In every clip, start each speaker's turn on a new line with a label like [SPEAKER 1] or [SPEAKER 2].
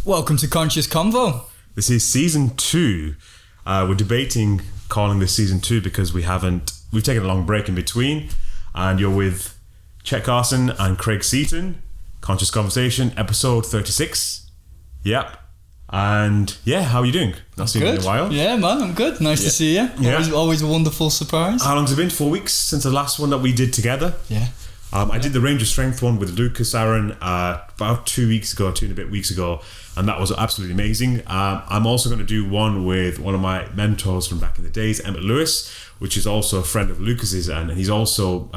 [SPEAKER 1] Welcome to Conscious Convo.
[SPEAKER 2] This is season 2. We're debating calling this season 2 because we've taken a long break in between, and you're with Chet Carson and Craig Seaton. Conscious Conversation, episode 36. Yep. And yeah, how are you doing? Not seen you in a while.
[SPEAKER 1] Yeah, man, I'm good. Nice to see you. Always a wonderful surprise.
[SPEAKER 2] How long's it been? 4 weeks since the last one that we did together?
[SPEAKER 1] Yeah.
[SPEAKER 2] I did the Range of Strength one with Lucas Aaron about 2 weeks ago, 2.5 weeks ago, and that was absolutely amazing. I'm also going to do one with one of my mentors from back in the days, Emmett Lewis, which is also a friend of Lucas's, and he's also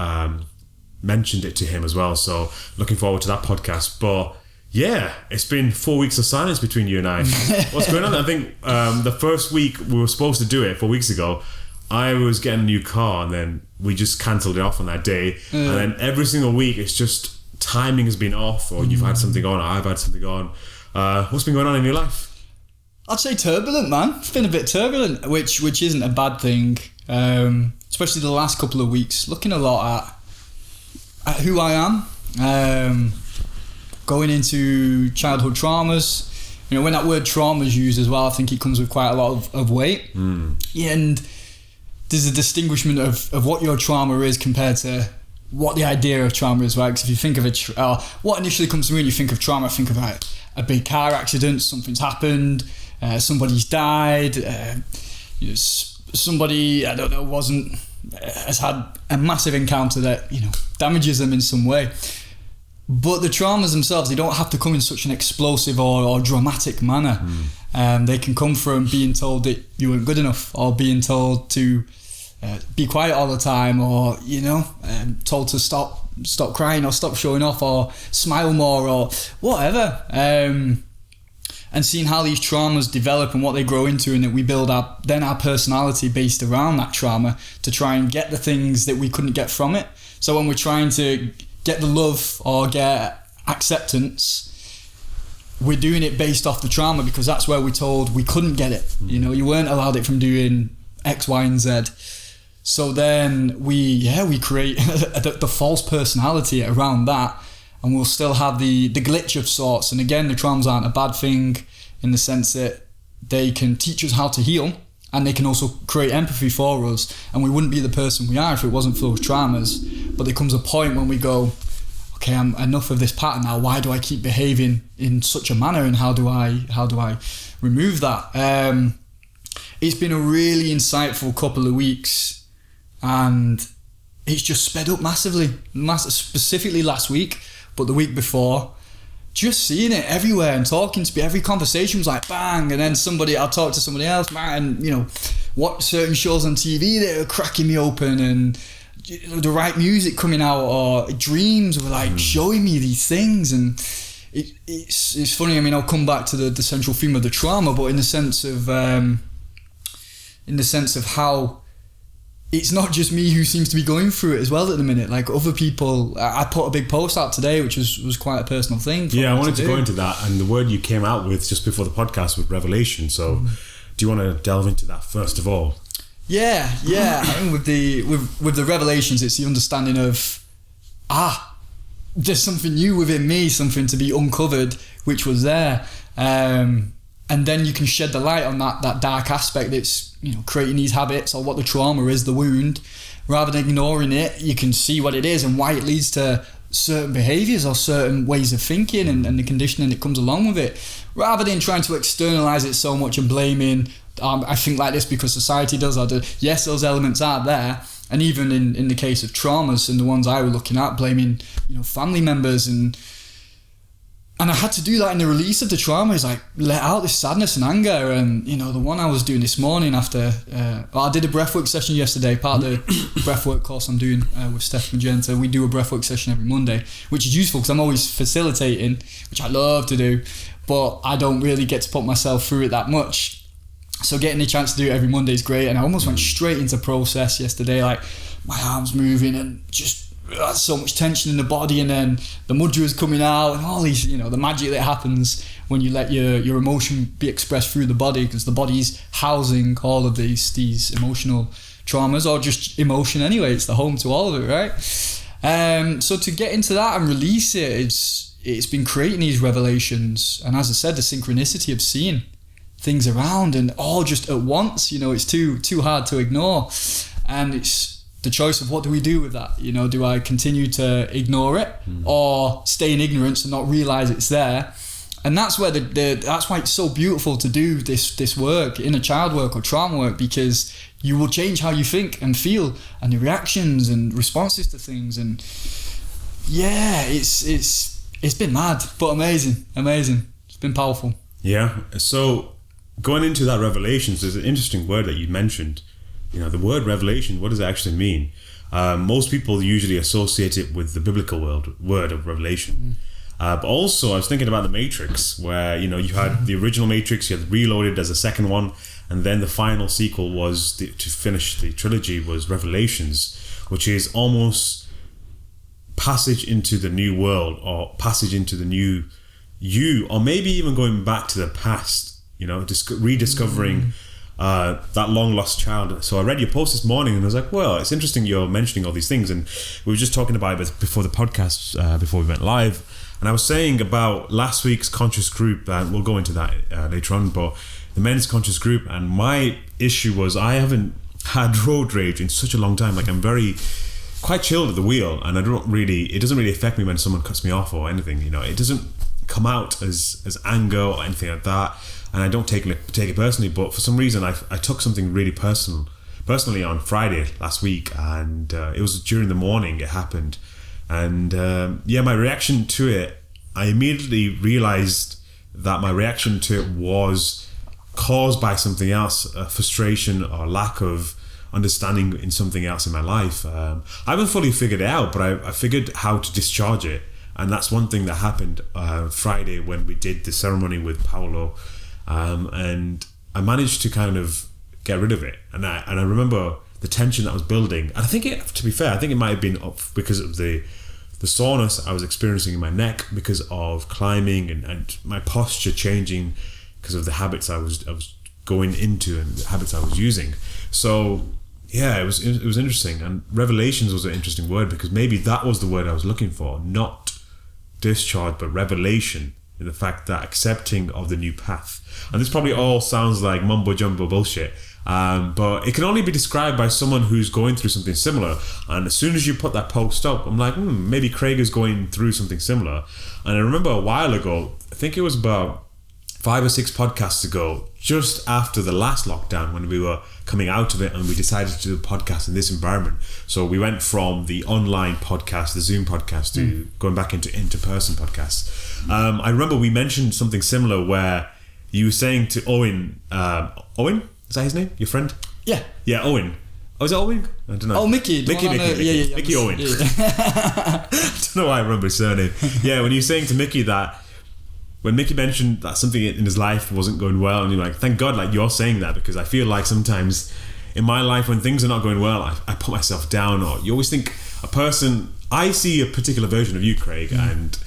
[SPEAKER 2] mentioned it to him as well. So looking forward to that podcast. But yeah, it's been 4 weeks of silence between you and I. What's going on? I think the first week we were supposed to do it 4 weeks ago. I was getting a new car and then we just cancelled it off on that day. And then every single week it's just timing has been off, or you've had something on, or I've had something on. What's been going on in your life?
[SPEAKER 1] I'd say turbulent, man. It's been a bit turbulent, which isn't a bad thing. Especially the last couple of weeks, looking a lot at who I am, going into childhood traumas. You know, when that word trauma is used as well, I think it comes with quite a lot of weight. Yeah, and there's a distinguishment of what your trauma is compared to what the idea of trauma is, right? Because if you think of what initially comes to me when you think of trauma, think of like a big car accident, something's happened, somebody's died, somebody, I don't know, has had a massive encounter that, damages them in some way. But the traumas themselves, they don't have to come in such an explosive or dramatic manner. They can come from being told that you weren't good enough, or being told to be quiet all the time, or told to stop crying, or stop showing off, or smile more, or whatever. And seeing how these traumas develop and what they grow into, and that we build our personality based around that trauma to try and get the things that we couldn't get from it. So when we're trying to get the love or get acceptance, we're doing it based off the trauma because that's where we're told we couldn't get it. You weren't allowed it from doing X, Y, and Z. So then we create the false personality around that, and we'll still have the glitch of sorts. And again, the traumas aren't a bad thing in the sense that they can teach us how to heal, and they can also create empathy for us, and we wouldn't be the person we are if it wasn't for those traumas. But there comes a point when we go, okay, I'm enough of this pattern now. Why do I keep behaving in such a manner, and how do I remove that? It's been a really insightful couple of weeks, and it's just sped up massively, specifically last week, but the week before, just seeing it everywhere and talking to me. Every conversation was like bang, and then I'll talk to somebody else, man, and what certain shows on TV that are cracking me open, and the right music coming out, or dreams were like showing me these things. And it's funny. I mean, I'll come back to the central theme of the trauma, but in the sense of how it's not just me who seems to be going through it as well at the minute. Like other people, I put a big post out today, which was quite a personal thing.
[SPEAKER 2] Yeah, I wanted to go into that, and the word you came out with just before the podcast was revelation. So, do you want to delve into that first of all?
[SPEAKER 1] Yeah. I mean, with the revelations, it's the understanding of there's something new within me, something to be uncovered, which was there, and then you can shed the light on that dark aspect that's creating these habits, or what the trauma is, the wound. Rather than ignoring it, you can see what it is and why it leads to certain behaviours or certain ways of thinking and the conditioning that comes along with it. Rather than trying to externalise it so much and blaming, I think like this because society does. Yes, those elements are there, and even in the case of traumas and the ones I was looking at, blaming family members, and I had to do that in the release of the trauma, is like let out this sadness and anger. And the one I was doing this morning after I did a breathwork session yesterday, part of the breathwork course I'm doing with Steph Magenta. We do a breathwork session every Monday, which is useful because I'm always facilitating, which I love to do, but I don't really get to put myself through it that much. So getting the chance to do it every Monday is great. And I almost went straight into process yesterday, like my arms moving and just so much tension in the body, and then the mudra is coming out, and all these, the magic that happens when you let your emotion be expressed through the body, because the body's housing all of these emotional traumas, or just emotion anyway. It's the home to all of it, right? So to get into that and release it, it's been creating these revelations, and as I said, the synchronicity of seeing things around and all just at once, it's too hard to ignore. And it's the choice of what do we do with that. Do I continue to ignore it or stay in ignorance and not realize it's there? And that's where that's why it's so beautiful to do this work, inner child work or trauma work, because you will change how you think and feel and your reactions and responses to things. And yeah, it's been mad, but amazing. It's been powerful.
[SPEAKER 2] Yeah. So going into that revelations, there's an interesting word that you mentioned. The word revelation, what does it actually mean? Most people usually associate it with the biblical word of revelation. But also I was thinking about the Matrix, where you had the original Matrix, you had Reloaded as a second one, and then the final sequel was to finish the trilogy was Revelations, which is almost passage into the new world, or passage into the new you, or maybe even going back to the past, rediscovering that long lost child. So I read your post this morning and I was like, well, it's interesting you're mentioning all these things, and we were just talking about it before the podcast, before we went live. And I was saying about last week's conscious group, and we'll go into that later on, but the men's conscious group, and my issue was I haven't had road rage in such a long time. Like, I'm quite chilled at the wheel, and it doesn't really affect me when someone cuts me off or anything. It doesn't come out as anger or anything like that, and I don't take it personally. But for some reason, I took something really personally on Friday last week, and it was during the morning it happened. And my reaction to it, I immediately realized that my reaction to it was caused by something else, a frustration or lack of understanding in something else in my life. I haven't fully figured it out, but I figured how to discharge it. And that's one thing that happened Friday when we did the ceremony with Paolo. And I managed to kind of get rid of it. And I remember the tension that was building. And I think to be fair, it might have been up because of the soreness I was experiencing in my neck because of climbing and my posture changing because of the habits I was going into and the habits I was using. So yeah, it was interesting. And revelations was an interesting word, because maybe that was the word I was looking for, not discharge, but revelation, in the fact that accepting of the new path. And this probably all sounds like mumbo jumbo bullshit, but it can only be described by someone who's going through something similar. And as soon as you put that post up, I'm like, maybe Craig is going through something similar. And I remember a while ago, I think it was about 5 or 6 podcasts ago, just after the last lockdown, when we were coming out of it, and we decided to do a podcast in this environment. So we went from the online podcast, the Zoom podcast, to going back into in-person podcasts. I remember we mentioned something similar where you were saying to Owen, is that his name? Your friend?
[SPEAKER 1] Yeah.
[SPEAKER 2] Yeah, Owen. Oh, is it Owen? I don't know.
[SPEAKER 1] Oh, Mickey.
[SPEAKER 2] Mickey Owen.
[SPEAKER 1] Yeah.
[SPEAKER 2] I don't know why I remember his surname. Yeah, when you were saying to Mickey that, when Mickey mentioned that something in his life wasn't going well, and you're like, thank God, like, you're saying that, because I feel like sometimes in my life when things are not going well, I put myself down, or you always think I see a particular version of you, Craig, and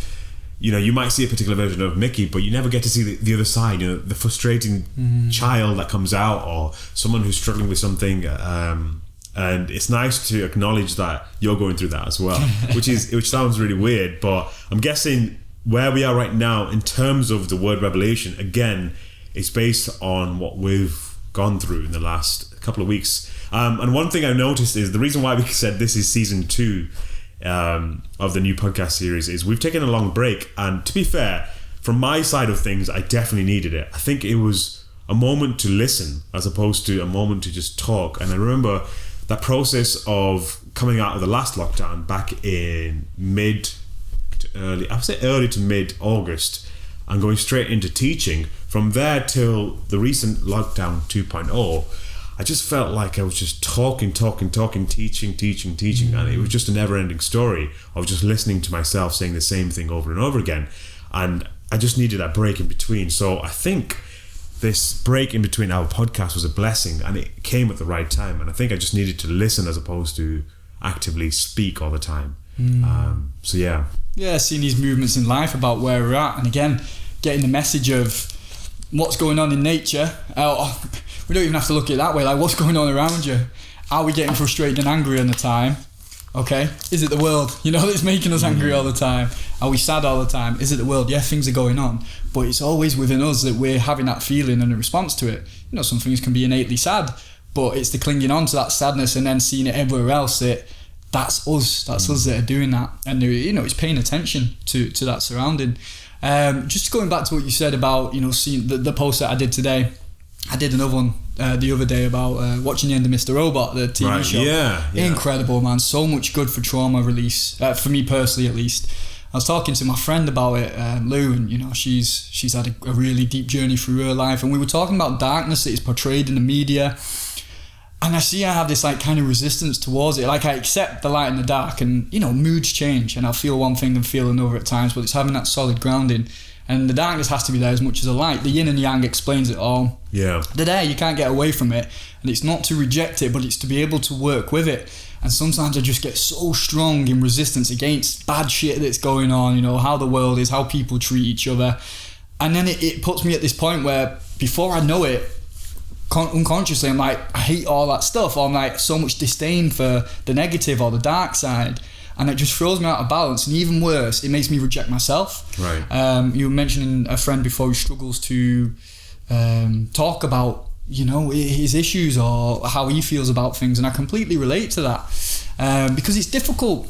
[SPEAKER 2] you might see a particular version of Mickey, but you never get to see the other side, the frustrating child that comes out, or someone who's struggling with something. And it's nice to acknowledge that you're going through that as well, which sounds really weird, but I'm guessing where we are right now in terms of the word revelation, again, it's based on what we've gone through in the last couple of weeks. And one thing I noticed is the reason why we said this is season 2 of the new podcast series is we've taken a long break. And to be fair, from my side of things, I definitely needed it. I think it was a moment to listen as opposed to a moment to just talk. And I remember that process of coming out of the last lockdown back in early to mid-August, and going straight into teaching. From there till the recent lockdown 2.0, I just felt like I was just talking, teaching, and it was just a never-ending story of just listening to myself saying the same thing over and over again. And I just needed that break in between. So I think this break in between our podcast was a blessing, and it came at the right time. And I think I just needed to listen as opposed to actively speak all the time. So yeah.
[SPEAKER 1] Yeah, seeing these movements in life about where we're at, and again, getting the message of what's going on in nature. We don't even have to look at it that way, like what's going on around you. Are we getting frustrated and angry on the time? Okay, is it the world? You know, that's making us angry all the time. Are we sad all the time? Is it the world? Yeah, things are going on, but it's always within us that we're having that feeling and a response to it. You know, some things can be innately sad, but it's the clinging on to that sadness and then seeing it everywhere else that's us. That's us that are doing that, and you know, it's paying attention to that surrounding. Just going back to what you said about, you know, seeing the post that I did today. I did another one the other day about watching the end of Mr. Robot, the TV show. Yeah. Incredible, man. So much good for trauma release, for me personally at least. I was talking to my friend about it, Lou, and you know, she's had a really deep journey through her life, and we were talking about darkness that is portrayed in the media. And I have this like kind of resistance towards it. Like I accept the light and the dark, and you know, moods change, and I'll feel one thing and feel another at times, but it's having that solid grounding. And the darkness has to be there as much as the light. The yin and yang explains it all. Yeah. They're there, you can't get away from it. And it's not to reject it, but it's to be able to work with it. And sometimes I just get so strong in resistance against bad shit that's going on, you know, how the world is, how people treat each other. And then it puts me at this point where before I know it, unconsciously, I'm like, I hate all that stuff. Or I'm like, so much disdain for the negative or the dark side. And it just throws me out of balance, and even worse, it makes me reject myself. Right. You were mentioning a friend before who struggles to talk about, you know, his issues or how he feels about things, and I completely relate to that because it's difficult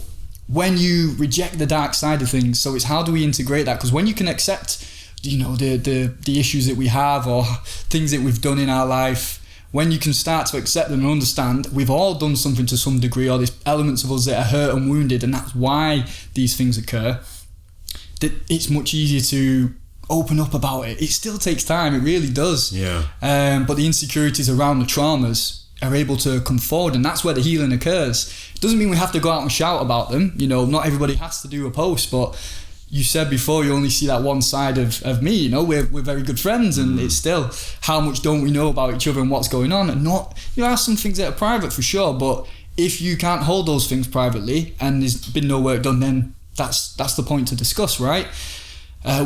[SPEAKER 1] when you reject the dark side of things. So it's how do we integrate that? Because when you can accept, you know, the issues that we have or things that we've done in our life, when you can start to accept them and understand we've all done something to some degree, or there's elements of us that are hurt and wounded, and that's why these things occur, that it's much easier to open up about it. It still takes time, it really does. Yeah. But the insecurities around the traumas are able to come forward, and that's where the healing occurs. It doesn't mean we have to go out and shout about them. You know, not everybody has to do a post, but you said before you only see that one side of me. You know, we're very good friends, and it's still how much don't we know about each other and what's going on. And not, you know, there are some things that are private for sure, but if you can't hold those things privately and there's been no work done, then that's the point to discuss, right?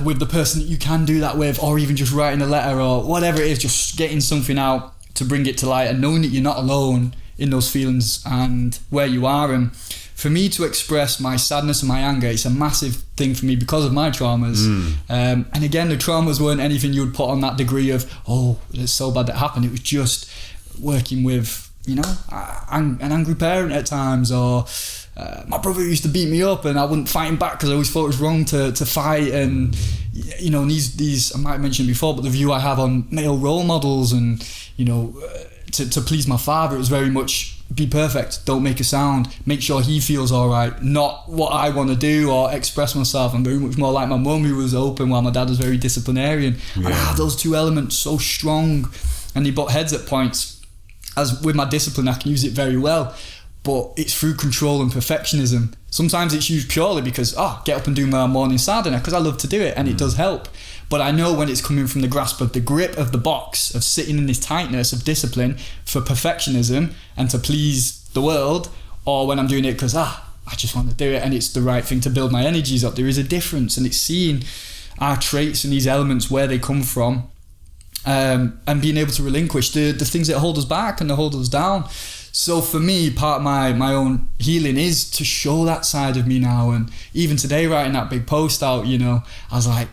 [SPEAKER 1] With the person that you can do that with, or even just writing a letter or whatever it is, just getting something out to bring it to light and knowing that you're not alone in those feelings and where you are. And for me to express my sadness and my anger, it's a massive thing for me because of my traumas. And again, the traumas weren't anything you would put on that degree of, oh, it's so bad that happened. It was just working with, you know, an angry parent at times, or my brother used to beat me up and I wouldn't fight him back because I always thought it was wrong to fight. And, you know, these I might have mentioned before, but the view I have on male role models and, you know, to please my father, it was very much be perfect, don't make a sound, make sure he feels all right, not what I want to do or express myself. I'm very much more like my mum, who was open, while my dad was very disciplinarian. And I have those two elements so strong, and they butt heads at points. As with my discipline, I can use it very well, but it's through control and perfectionism. Sometimes it's used purely because get up and do my morning sadhana because I love to do it, and it does help. But I know when it's coming from the grasp of the grip of the box, of sitting in this tightness of discipline for perfectionism and to please the world, or when I'm doing it because I just want to do it and it's the right thing to build my energies up. There is a difference, and it's seeing our traits and these elements, where they come from, and being able to relinquish the things that hold us back and that hold us down. So for me, part of my own healing is to show that side of me now. And even today, writing that big post out, you know, I was like,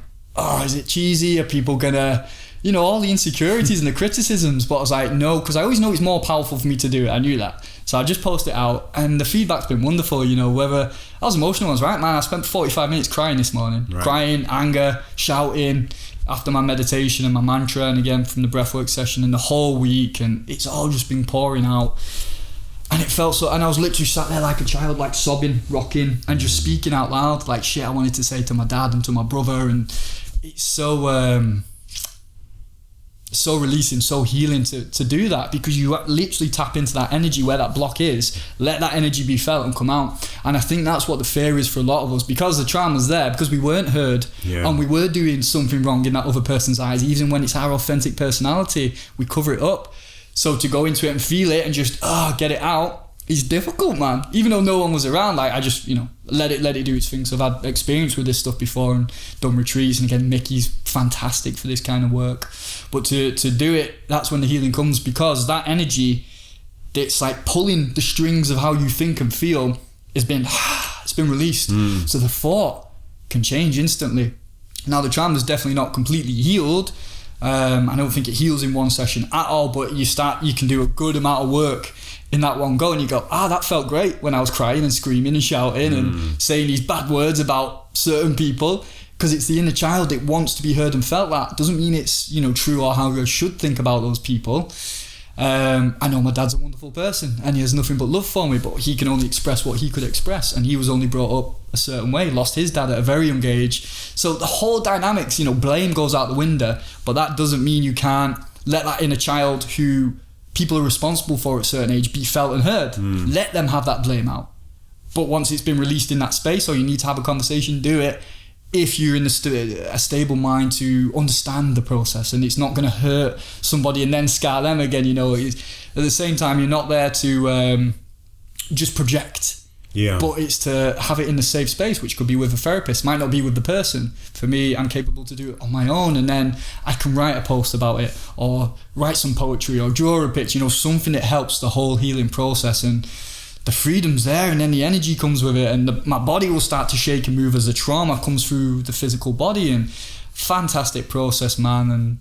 [SPEAKER 1] is it cheesy? Are people gonna, you know, all the insecurities and the criticisms? But I was like, no, because I always know it's more powerful for me to do it. I knew that. So I just post it out, and the feedback's been wonderful. You know, whether I was emotional, I was right, man, I spent 45 minutes crying this morning. Right. Crying, anger, shouting after my meditation and my mantra, and again from the breathwork session, and the whole week, and it's all just been pouring out. And it felt so, and I was literally sat there like a child, like sobbing, rocking, and just speaking out loud, like shit I wanted to say to my dad and to my brother. And it's so releasing, so healing to do that, because you literally tap into that energy where that block is, let that energy be felt and come out. And I think that's what the fear is for a lot of us, because the trauma's there, because we weren't heard, and we were doing something wrong in that other person's eyes. Even when it's our authentic personality, we cover it up. So to go into it and feel it and just get it out is difficult, man. Even though no one was around, like I just, you know, let it do its thing. So I've had experience with this stuff before and done retreats, and again, Mickey's fantastic for this kind of work. But to do it, that's when the healing comes, because that energy, it's like pulling the strings of how you think and feel it's been released. So the thought can change instantly. Now the trauma is definitely not completely healed. I don't think it heals in one session at all, but you can do a good amount of work in that one go, and you go, that felt great when I was crying and screaming and shouting and saying these bad words about certain people, because it's the inner child. It wants to be heard and felt. That doesn't mean it's, you know, true or how I should think about those people. I know my dad's a wonderful person and he has nothing but love for me, but he can only express what he could express, and he was only brought up a certain way, lost his dad at a very young age. So the whole dynamics, you know, blame goes out the window, but that doesn't mean you can't let that inner child who people are responsible for at a certain age be felt and heard. Let them have that blame out. But once it's been released in that space, or you need to have a conversation, do it if you're in a stable mind to understand the process, and it's not going to hurt somebody and then scar them again. You know, at the same time, you're not there to just project. Yeah. But it's to have it in a safe space, which could be with a therapist, might not be with the person. For me, I'm capable to do it on my own, and then I can write a post about it, or write some poetry, or draw a picture, you know, something that helps the whole healing process. And the freedom's there, and then the energy comes with it, and my body will start to shake and move as the trauma comes through the physical body. And fantastic process, man. And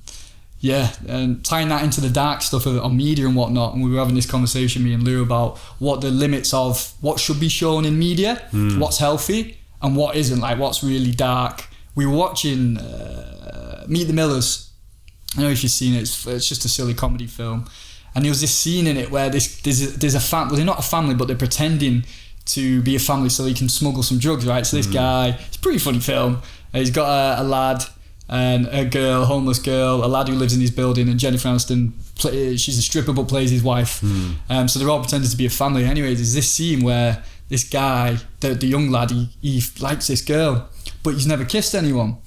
[SPEAKER 1] yeah, and tying that into the dark stuff on media and whatnot. And we were having this conversation, me and Lou, about what the limits of what should be shown in media, what's healthy and what isn't, like what's really dark. We were watching Meet the Millers. I don't know if you've seen it. It's just a silly comedy film. And there was this scene in it where there's a family, well, they're not a family, but they're pretending to be a family so he can smuggle some drugs, right? So this guy, it's a pretty funny film. He's got a lad and a girl, homeless girl, a lad who lives in his building, and Jennifer Aniston, she's a stripper but plays his wife. So they're all pretending to be a family. Anyway, there's this scene where this guy, the young lad, he likes this girl, but he's never kissed anyone.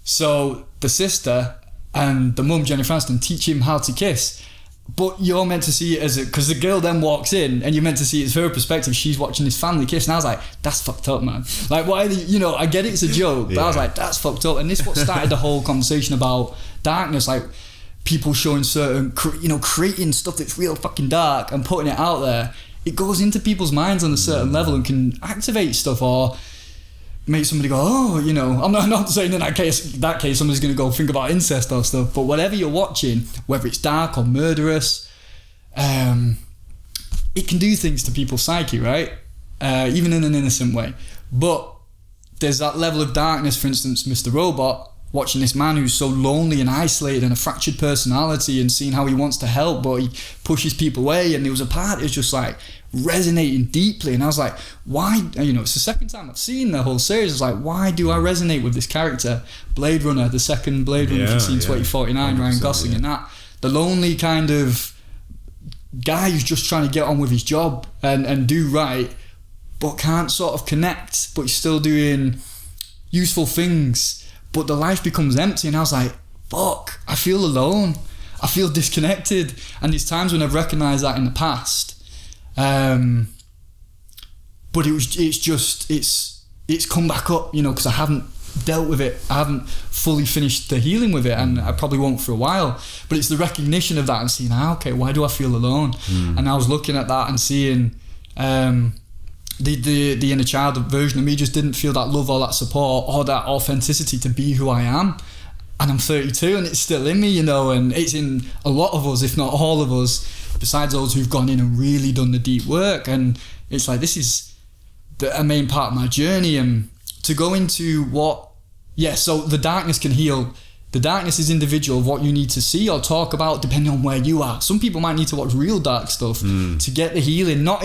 [SPEAKER 1] So the sister and the mum, Jennifer Aniston, teach him how to kiss. But you're meant to see it as because the girl then walks in and you're meant to see it as her perspective. She's watching this family kiss, and I was like, that's fucked up, man. Like, why, you know, I get it, it's a joke, but I was like, that's fucked up. And this is what started the whole conversation about darkness, like people showing certain, you know, creating stuff that's real fucking dark and putting it out there. It goes into people's minds on a certain level and can activate stuff, or make somebody go, oh, you know, I'm not saying in that case somebody's going to go think about incest or stuff, but whatever you're watching, whether it's dark or murderous, it can do things to people's psyche, right? Even in an innocent way. But there's that level of darkness. For instance, Mr. Robot, watching this man who's so lonely and isolated and a fractured personality, and seeing how he wants to help but he pushes people away, and there was a part that was just like resonating deeply, and I was like, why, you know, it's the second time I've seen the whole series. It's like, why do I resonate with this character? Blade Runner, the second Blade Runner, if you've seen 2049, Ryan Gosling, and that the lonely kind of guy who's just trying to get on with his job and do right, but can't sort of connect, but he's still doing useful things, but the life becomes empty. And I was like, fuck, I feel alone, I feel disconnected. And there's times when I've recognised that in the past, but it's come back up, you know, because I haven't dealt with it, I haven't fully finished the healing with it, and I probably won't for a while. But it's the recognition of that and seeing, okay, why do I feel alone? And I was looking at that and seeing the inner child version of me just didn't feel that love or that support or that authenticity to be who I am. And I'm 32 and it's still in me, you know, and it's in a lot of us, if not all of us, besides those who've gone in and really done the deep work. And it's like, this is a main part of my journey. And to go into so the darkness can heal. The darkness is individual of what you need to see or talk about depending on where you are. Some people might need to watch real dark stuff to get the healing, not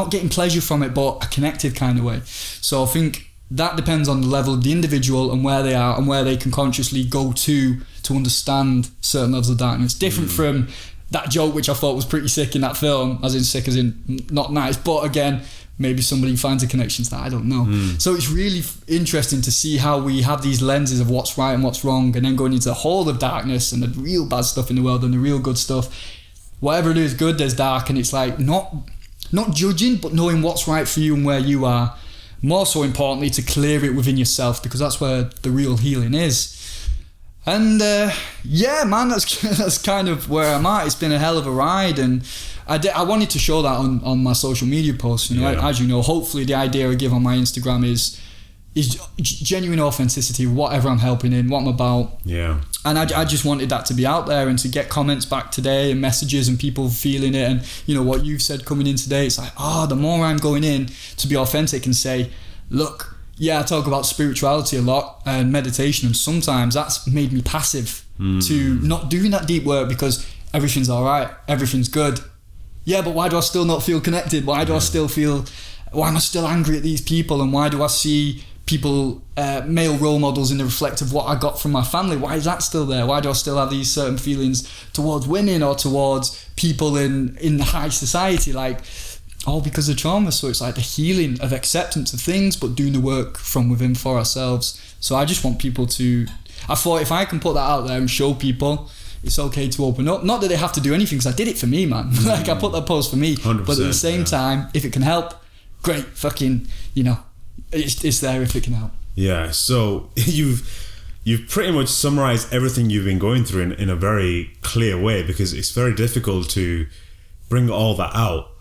[SPEAKER 1] getting pleasure from it, but a connected kind of way. So I think that depends on the level of the individual and where they are and where they can consciously go to understand certain levels of darkness. Different from that joke, which I thought was pretty sick in that film, as in sick as in not nice, but again, maybe somebody finds a connection to that, I don't know. So it's really interesting to see how we have these lenses of what's right and what's wrong, and then going into the whole of darkness and the real bad stuff in the world and the real good stuff. Whatever it is good, there's dark, and it's like not judging, but knowing what's right for you and where you are. More so importantly, to clear it within yourself, because that's where the real healing is. And yeah, man, that's kind of where I'm at. It's been a hell of a ride, and I wanted to show that on my social media posts. You know, as you know, hopefully the idea I give on my Instagram is genuine authenticity, whatever I'm helping in, what I'm about.
[SPEAKER 2] Yeah.
[SPEAKER 1] And I just wanted that to be out there and to get comments back today and messages and people feeling it. And, you know, what you've said coming in today, it's like, the more I'm going in to be authentic and say, look, yeah, I talk about spirituality a lot and meditation, and sometimes that's made me passive to not doing that deep work because everything's all right, everything's good. Yeah, but why do I still not feel connected? Why am I still angry at these people? And why do I see people, male role models in the reflect of what I got from my family? Why is that still there? Why do I still have these certain feelings towards women or towards people in high society? Like, all because of trauma. So it's like the healing of acceptance of things, but doing the work from within for ourselves. So I just want people to, I thought if I can put that out there and show people it's okay to open up, not that they have to do anything, because I did it for me, man. Like, I put that post for me, but at the same time, if it can help, great, fucking, you know, it's there if it can help.
[SPEAKER 2] Yeah, so you've pretty much summarized everything you've been going through in a very clear way, because it's very difficult to bring all that out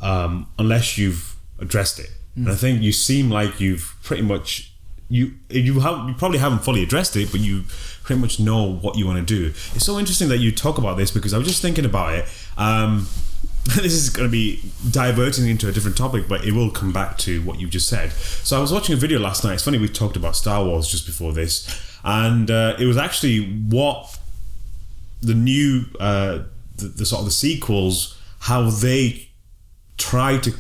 [SPEAKER 2] unless you've addressed it. And I think you seem like you've pretty much you probably haven't fully addressed it, but you pretty much know what you want to do. It's so interesting that you talk about this, because I was just thinking about it. This is going to be diverting into a different topic, but it will come back to what you just said. So I was watching a video last night. It's funny, we talked about Star Wars just before this, and it was actually what the new the sort of the sequels, how they try to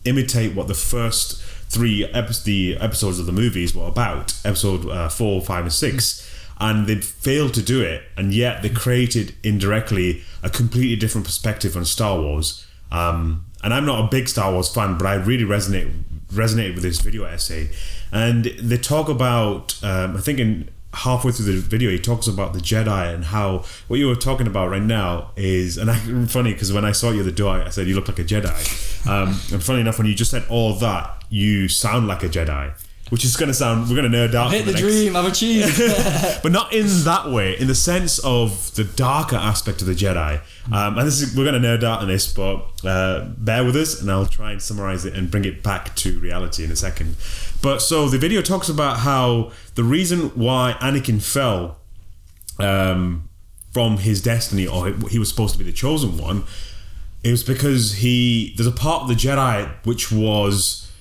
[SPEAKER 2] imitate what the first three episodes of the movies were about, episode 4, 5 and 6, and they failed to do it, and yet they created indirectly a completely different perspective on Star Wars. And I'm not a big Star Wars fan, but I really resonated with this video essay. And they talk about, I think halfway through the video, he talks about the Jedi and how what you were talking about right now is, and funny because when I saw you the other day, I said you look like a Jedi. And funny enough, when you just said all of that, you sound like a Jedi, which is going to sound, we're going to nerd out.
[SPEAKER 1] Hit the dream, I've achieved.
[SPEAKER 2] But not in that way, in the sense of the darker aspect of the Jedi. And we're going to nerd out on this, but bear with us and I'll try and summarize it and bring it back to reality in a second. But so the video talks about how the reason why Anakin fell from his destiny, or he was supposed to be the chosen one, it was because there's a part of the Jedi which was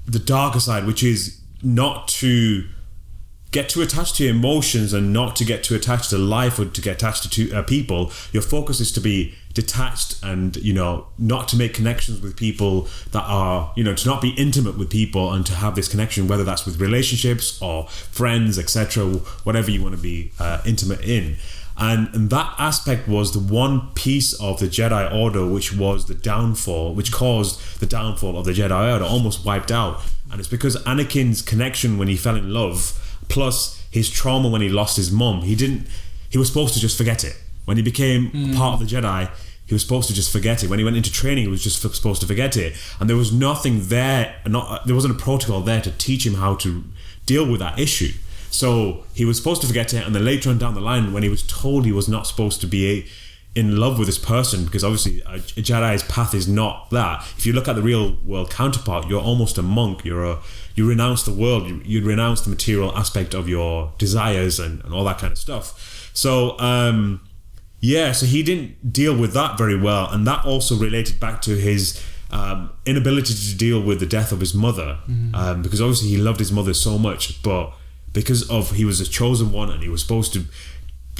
[SPEAKER 2] the darker side, which is not to get too attached to your emotions and not to get too attached to life or to get attached to people. Your focus is to be detached and, you know, not to make connections with people that are, you know, to not be intimate with people and to have this connection, whether that's with relationships or friends, etc., whatever you want to be intimate in. And that aspect was the one piece of the Jedi Order which was the downfall, which caused the downfall of the Jedi Order, almost wiped out. And it's because Anakin's connection when he fell in love, plus his trauma when he lost his mum, he was supposed to just forget it. When he became a part of the Jedi, he was supposed to just forget it. When he went into training, he was just supposed to forget it. And there was nothing there, there wasn't a protocol there to teach him how to deal with that issue. So he was supposed to forget it, and then later on down the line, when he was told he was not supposed to be in love with this person, because obviously a Jedi's path is not that. If you look at the real world counterpart, you're almost a monk. You renounce the world. You renounce the material aspect of your desires and all that kind of stuff. So so he didn't deal with that very well, and that also related back to his inability to deal with the death of his mother, because obviously he loved his mother so much, but because he was a chosen one and he was supposed to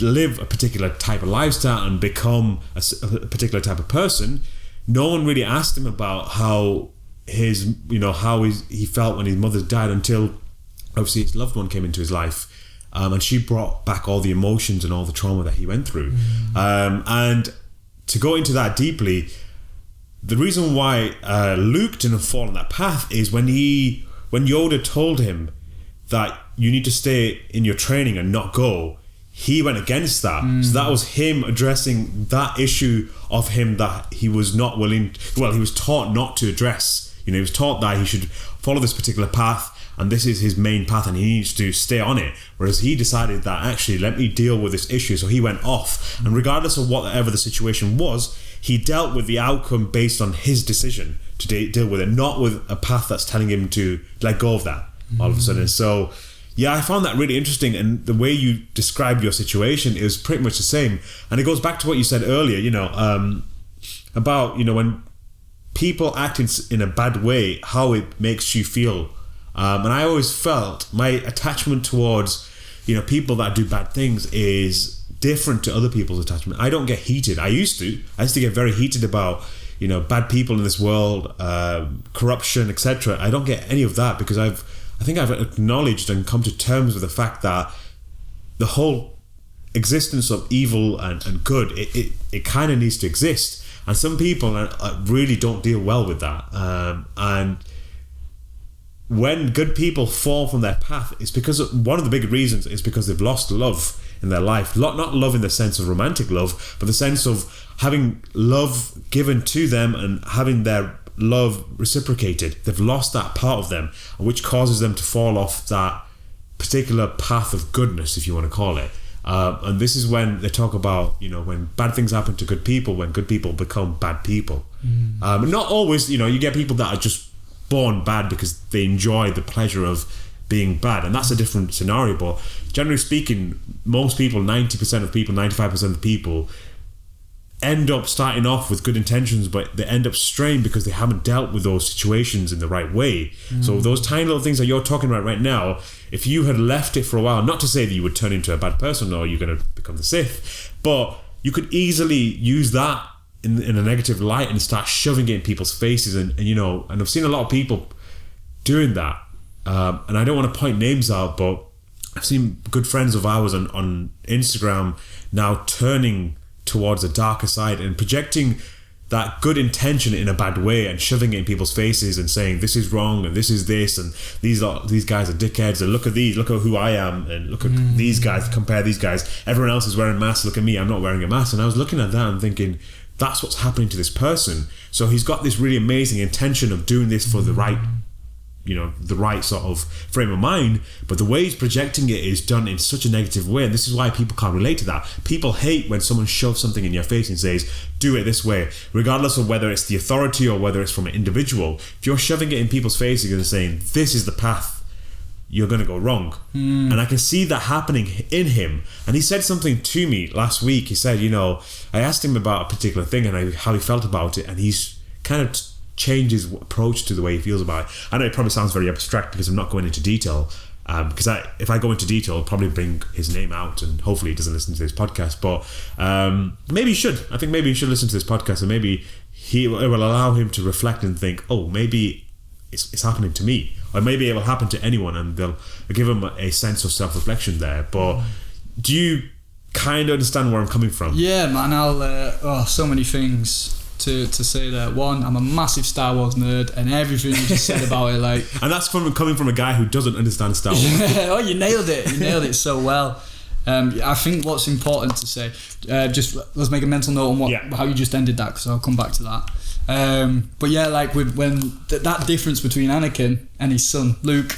[SPEAKER 2] live a particular type of lifestyle and become a particular type of person, no one really asked him about how he felt when his mother died, until obviously his loved one came into his life, and she brought back all the emotions and all the trauma that he went through. And to go into that deeply, the reason why Luke didn't fall on that path is when Yoda told him that you need to stay in your training and not go, he went against that. So that was him addressing that issue of him that he was not willing, he was taught not to address. You know, he was taught that he should follow this particular path and this is his main path and he needs to stay on it, whereas he decided that actually let me deal with this issue. So he went off, and regardless of whatever the situation was, he dealt with the outcome based on his decision to deal with it, not with a path that's telling him to let go of that all of a sudden. So yeah, I found that really interesting, and the way you described your situation is pretty much the same. And it goes back to what you said earlier, about, when people act in a bad way, how it makes you feel. And I always felt my attachment towards, people that do bad things is different to other people's attachment. I don't get heated. I used to get very heated about, bad people in this world, corruption, etc. I don't get any of that because I think I've acknowledged and come to terms with the fact that the whole existence of evil and good, it kind of needs to exist. And some people really don't deal well with that. And when good people fall from their path, it's because one of the big reasons is because they've lost love in their life. Not love in the sense of romantic love, but the sense of having love given to them and having their love reciprocated. They've lost that part of them, which causes them to fall off that particular path of goodness, if you want to call it. And this is when they talk about, when bad things happen to good people, when good people become bad people. Not always, you get people that are just born bad because they enjoy the pleasure of being bad, and that's a different scenario. But generally speaking, most people, 90% of people, 95% of the people end up starting off with good intentions, but they end up straying because they haven't dealt with those situations in the right way. So those tiny little things that you're talking about right now, if you had left it for a while, not to say that you would turn into a bad person or you're going to become the Sith, but you could easily use that in a negative light and start shoving it in people's faces. And I've seen a lot of people doing that. And I don't want to point names out, but I've seen good friends of ours on Instagram now turning towards a darker side and projecting that good intention in a bad way and shoving it in people's faces and saying this is wrong and this is this and these guys are dickheads and look at who I am and look at these guys, compare these guys, everyone else is wearing masks, look at me, I'm not wearing a mask. And I was looking at that and thinking, that's what's happening to this person. So he's got this really amazing intention of doing this for the right sort of frame of mind, but the way he's projecting it is done in such a negative way, and this is why people can't relate to that. People hate when someone shoves something in your face and says, do it this way, regardless of whether it's the authority or whether it's from an individual. If you're shoving it in people's faces and saying, this is the path, you're going to go wrong. And I can see that happening in him. And he said something to me last week. He said, I asked him about a particular thing and how he felt about it, and he's kind of change his approach to the way he feels about it. I know it probably sounds very abstract because I'm not going into detail, because if I go into detail, I'll probably bring his name out, and hopefully he doesn't listen to this podcast, but maybe he should. I think maybe he should listen to this podcast, and maybe it will allow him to reflect and think, oh, maybe it's happening to me, or maybe it will happen to anyone, and they'll give him a sense of self-reflection there. But do you kind of understand where I'm coming from?
[SPEAKER 1] Yeah, man. I'll so many things to say that. One, I'm a massive Star Wars nerd, and everything you just said about it, like,
[SPEAKER 2] and that's coming from a guy who doesn't understand Star Wars.
[SPEAKER 1] Oh, you nailed it so well. I think what's important to say, just let's make a mental note on how you just ended that, because I'll come back to that. But yeah, like when that difference between Anakin and his son Luke,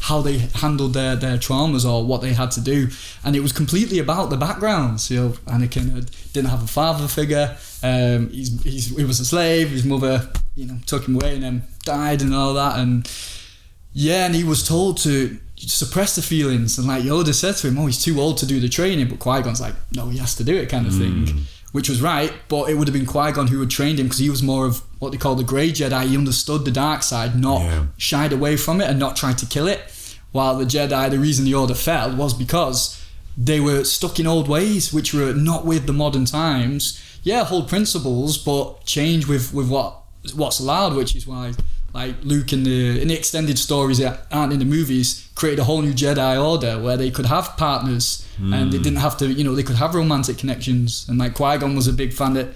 [SPEAKER 1] how they handled their traumas or what they had to do, and it was completely about the backgrounds. Anakin didn't have a father figure. He was a slave. His mother, took him away and then died and all that. And he was told to suppress the feelings. And like Yoda said to him, he's too old to do the training. But Qui-Gon's like, no, he has to do it, kind of thing. Which was right, but it would have been Qui-Gon who had trained him, because he was more of what they call the grey Jedi. He understood the dark side, not shied away from it and not tried to kill it. While the Jedi, the reason the Order fell was because they were stuck in old ways, which were not with the modern times. Hold principles, but change with what's allowed, which is why, like, Luke in the extended stories that aren't in the movies created a whole new Jedi Order where they could have partners and they didn't have to, they could have romantic connections. And like Qui-Gon was a big fan that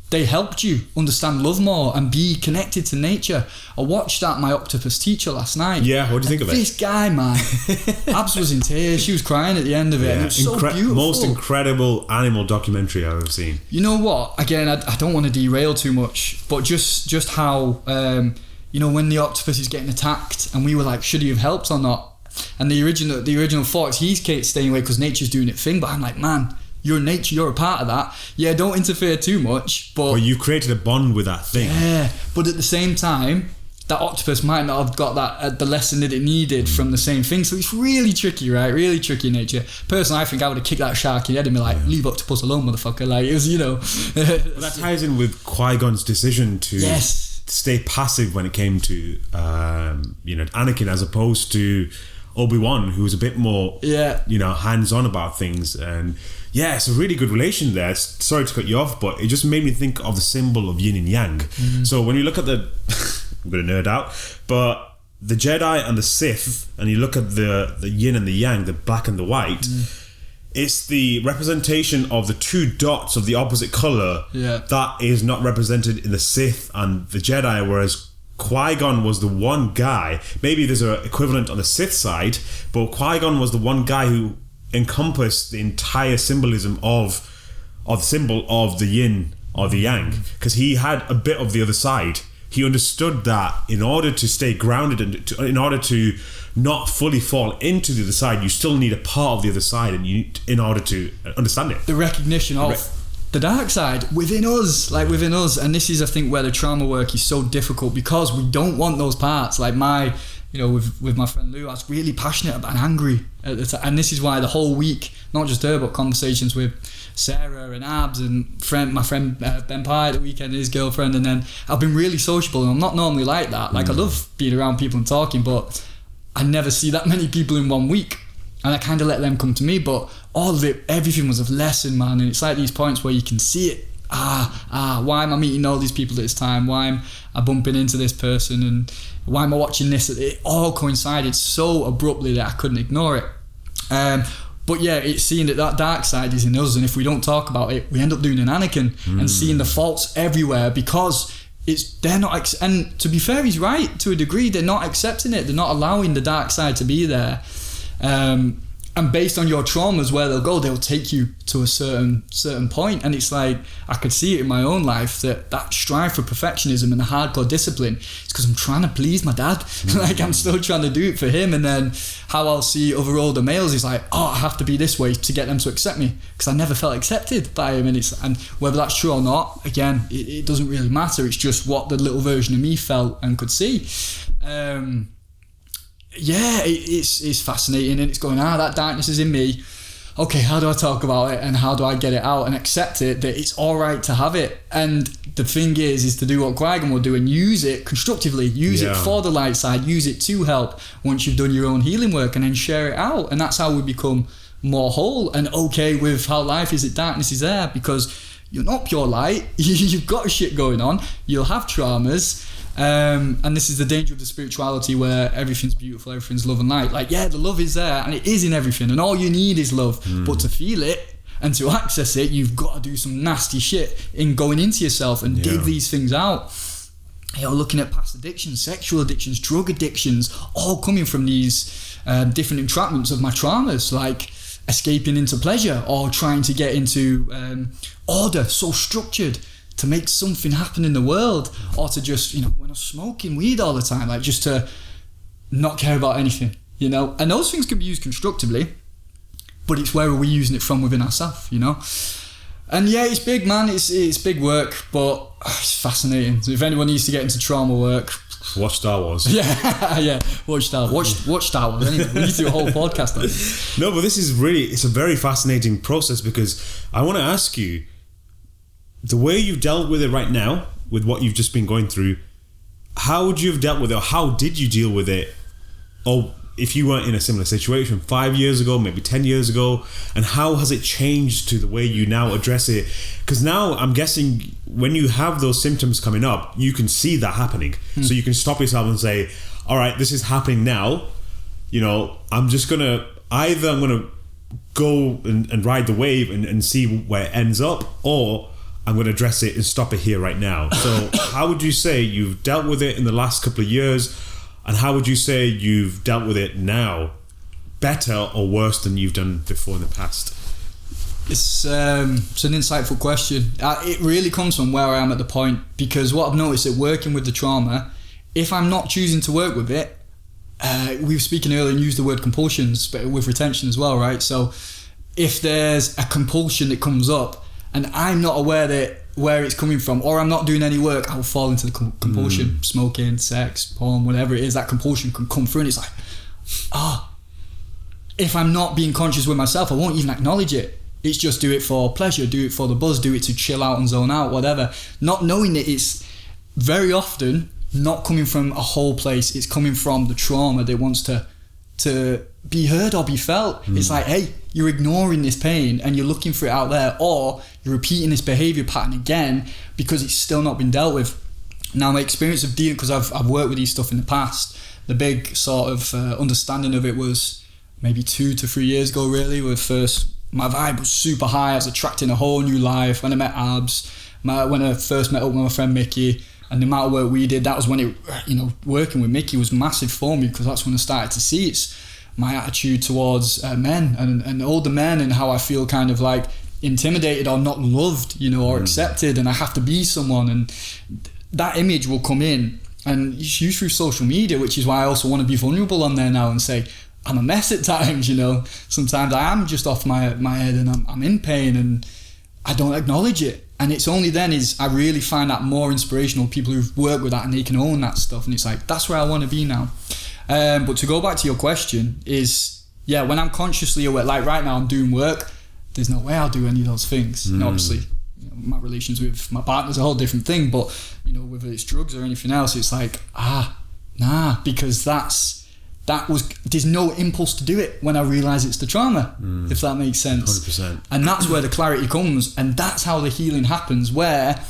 [SPEAKER 1] they helped you understand love more and be connected to nature. I watched that My Octopus Teacher last night.
[SPEAKER 2] Yeah, what do you think of it?
[SPEAKER 1] This guy, man, Abs was in tears. She was crying at the end of it. And it was so beautiful.
[SPEAKER 2] Most incredible animal documentary I've ever seen. You
[SPEAKER 1] know what? Again, I don't want to derail too much, but just how when the octopus is getting attacked, and we were like, should he have helped or not? And the original thought is he's staying away because nature's doing its thing. But I'm like, man, you're nature, you're a part of that. Yeah, don't interfere too much. But
[SPEAKER 2] you created a bond with that thing.
[SPEAKER 1] Yeah, but at the same time, that octopus might not have got that the lesson that it needed from the same thing. So it's really tricky, right? Really tricky in nature. Personally, I think I would have kicked that shark in the head and be like, leave octopus alone, motherfucker. Like, it was,
[SPEAKER 2] But that ties in with Qui-Gon's decision to stay passive when it came to, Anakin, as opposed to Obi-Wan, who was a bit more, hands-on about things. And yeah, it's a really good relation there. Sorry to cut you off, but it just made me think of the symbol of yin and yang. So when you look at the... I'm going to nerd out, but the Jedi and the Sith, and you look at the yin and the yang, the black and the white, it's the representation of the two dots of the opposite colour that is not represented in the Sith and the Jedi, whereas Qui-Gon was the one guy, maybe there's an equivalent on the Sith side, but Qui-Gon was the one guy who encompassed the entire symbolism of the symbol of the yin or the yang, because he had a bit of the other side. He understood that in order to stay grounded and in order to not fully fall into the other side, you still need a part of the other side, and in order to understand it. The recognition
[SPEAKER 1] of the dark side within us, and this is, I think, where the trauma work is so difficult, because we don't want those parts. Like with my friend Lou, I was really passionate about and angry at the time, and this is why the whole week, not just her, but conversations with Sarah and Abs and my friend Ben Pye at the weekend, his girlfriend, and then I've been really sociable, and I'm not normally like that. Like, I love being around people and talking, but I never see that many people in 1 week, and I kind of let them come to me. But all of it, everything was a lesson, man. And it's like these points where you can see it. Why am I meeting all these people at this time? Why am I bumping into this person? And why am I watching this? It all coincided so abruptly that I couldn't ignore it. But yeah, it's seeing that dark side is in us, and if we don't talk about it, we end up doing an Anakin and seeing the faults everywhere, because they're not. And to be fair, he's right to a degree. They're not accepting it. They're not allowing the dark side to be there. And based on your traumas, where they'll go, they'll take you to a certain point. And it's like, I could see it in my own life, that strive for perfectionism and the hardcore discipline is because I'm trying to please my dad. Like, I'm still trying to do it for him. And then how I'll see other older males is like, I have to be this way to get them to accept me, because I never felt accepted by him. And whether that's true or not, again, it doesn't really matter. It's just what the little version of me felt and could see. It's fascinating, and it's going, that darkness is in me. Okay, how do I talk about it, and how do I get it out and accept it, that it's all right to have it? And the thing is to do what Qui-Gon will do and use it constructively, use it for the light side, use it to help once you've done your own healing work, and then share it out. And that's how we become more whole and okay with how life is, that darkness is there, because you're not pure light. You've got shit going on, you'll have traumas. And this is the danger of the spirituality, where everything's beautiful, everything's love and light. Like, the love is there, and it is in everything, and all you need is love. But to feel it and to access it, you've got to do some nasty shit in going into yourself and dig these things out. Looking at past addictions, sexual addictions, drug addictions, all coming from these different entrapments of my traumas, like escaping into pleasure or trying to get into order, so structured, to make something happen in the world, or to just, when I'm smoking weed all the time, like, just to not care about anything, and those things can be used constructively, but it's where are we using it from within ourselves, and it's big, man, it's big work, but it's fascinating. So if anyone needs to get into trauma work,
[SPEAKER 2] watch Star Wars.
[SPEAKER 1] Watch Star Wars anyway. We need to do a whole podcast on it.
[SPEAKER 2] No, but this is it's a very fascinating process, because I want to ask you, the way you've dealt with it right now, with what you've just been going through, how would you have dealt with it, or how did you deal with it, or if you weren't in a similar situation 5 years ago, maybe 10 years ago, and how has it changed to the way you now address it? Because now I'm guessing when you have those symptoms coming up, you can see that happening. So you can stop yourself and say, all right, this is happening now, I'm just gonna go and ride the wave and see where it ends up, or I'm going to address it and stop it here right now. So how would you say you've dealt with it in the last couple of years, and how would you say you've dealt with it now, better or worse than you've done before in the past?
[SPEAKER 1] It's an insightful question. It really comes from where I am at the point, because what I've noticed is working with the trauma if I'm not choosing to work with it, we were speaking earlier and used the word compulsions, but with retention as well, right? So if there's a compulsion that comes up and I'm not aware that where it's coming from, or I'm not doing any work, I will fall into the compulsion. Smoking, sex, porn, whatever it is, that compulsion can come through, and it's like, if I'm not being conscious with myself, I won't even acknowledge it. It's just do it for pleasure, do it for the buzz, do it to chill out and zone out, whatever. Not knowing that it's very often not coming from a whole place, it's coming from the trauma that wants to be heard or be felt. It's like, hey, you're ignoring this pain and you're looking for it out there, or you're repeating this behavior pattern again because it's still not been dealt with. Now, my experience of dealing, because I've worked with these stuff in the past, the big sort of understanding of it was maybe 2 to 3 years ago, really, where first my vibe was super high. I was attracting a whole new life. When I met Abs, when I first met up with my friend Mickey, and the amount of work we did, that was when it, working with Mickey was massive for me, because that's when I started to see it's my attitude towards men and older men, and how I feel kind of like intimidated or not loved, or accepted, and I have to be someone, and that image will come in, and it's used through social media, which is why I also want to be vulnerable on there now and say, I'm a mess at times, sometimes I am just off my head and I'm in pain and I don't acknowledge it. And it's only then is I really find that more inspirational, people who've worked with that and they can own that stuff, and it's like, that's where I want to be now. But to go back to your question is, when I'm consciously aware, like right now I'm doing work, there's no way I'll do any of those things. And obviously, my relations with my partner's a whole different thing, but whether it's drugs or anything else, it's like, nah, because there's no impulse to do it when I realise it's the trauma, if that makes sense.
[SPEAKER 2] 100%.
[SPEAKER 1] And that's where the clarity comes, and that's how the healing happens, where,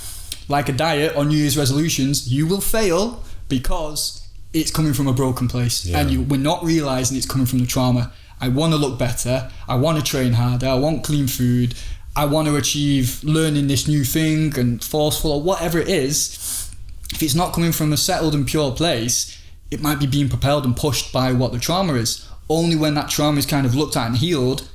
[SPEAKER 1] like a diet or New Year's resolutions, you will fail because it's coming from a broken place, and we're not realising it's coming from the trauma. I want to look better, I want to train harder, I want clean food, I want to achieve learning this new thing and forceful or whatever it is. If it's not coming from a settled and pure place, it might be being propelled and pushed by what the trauma is. Only when that trauma is kind of looked at and healed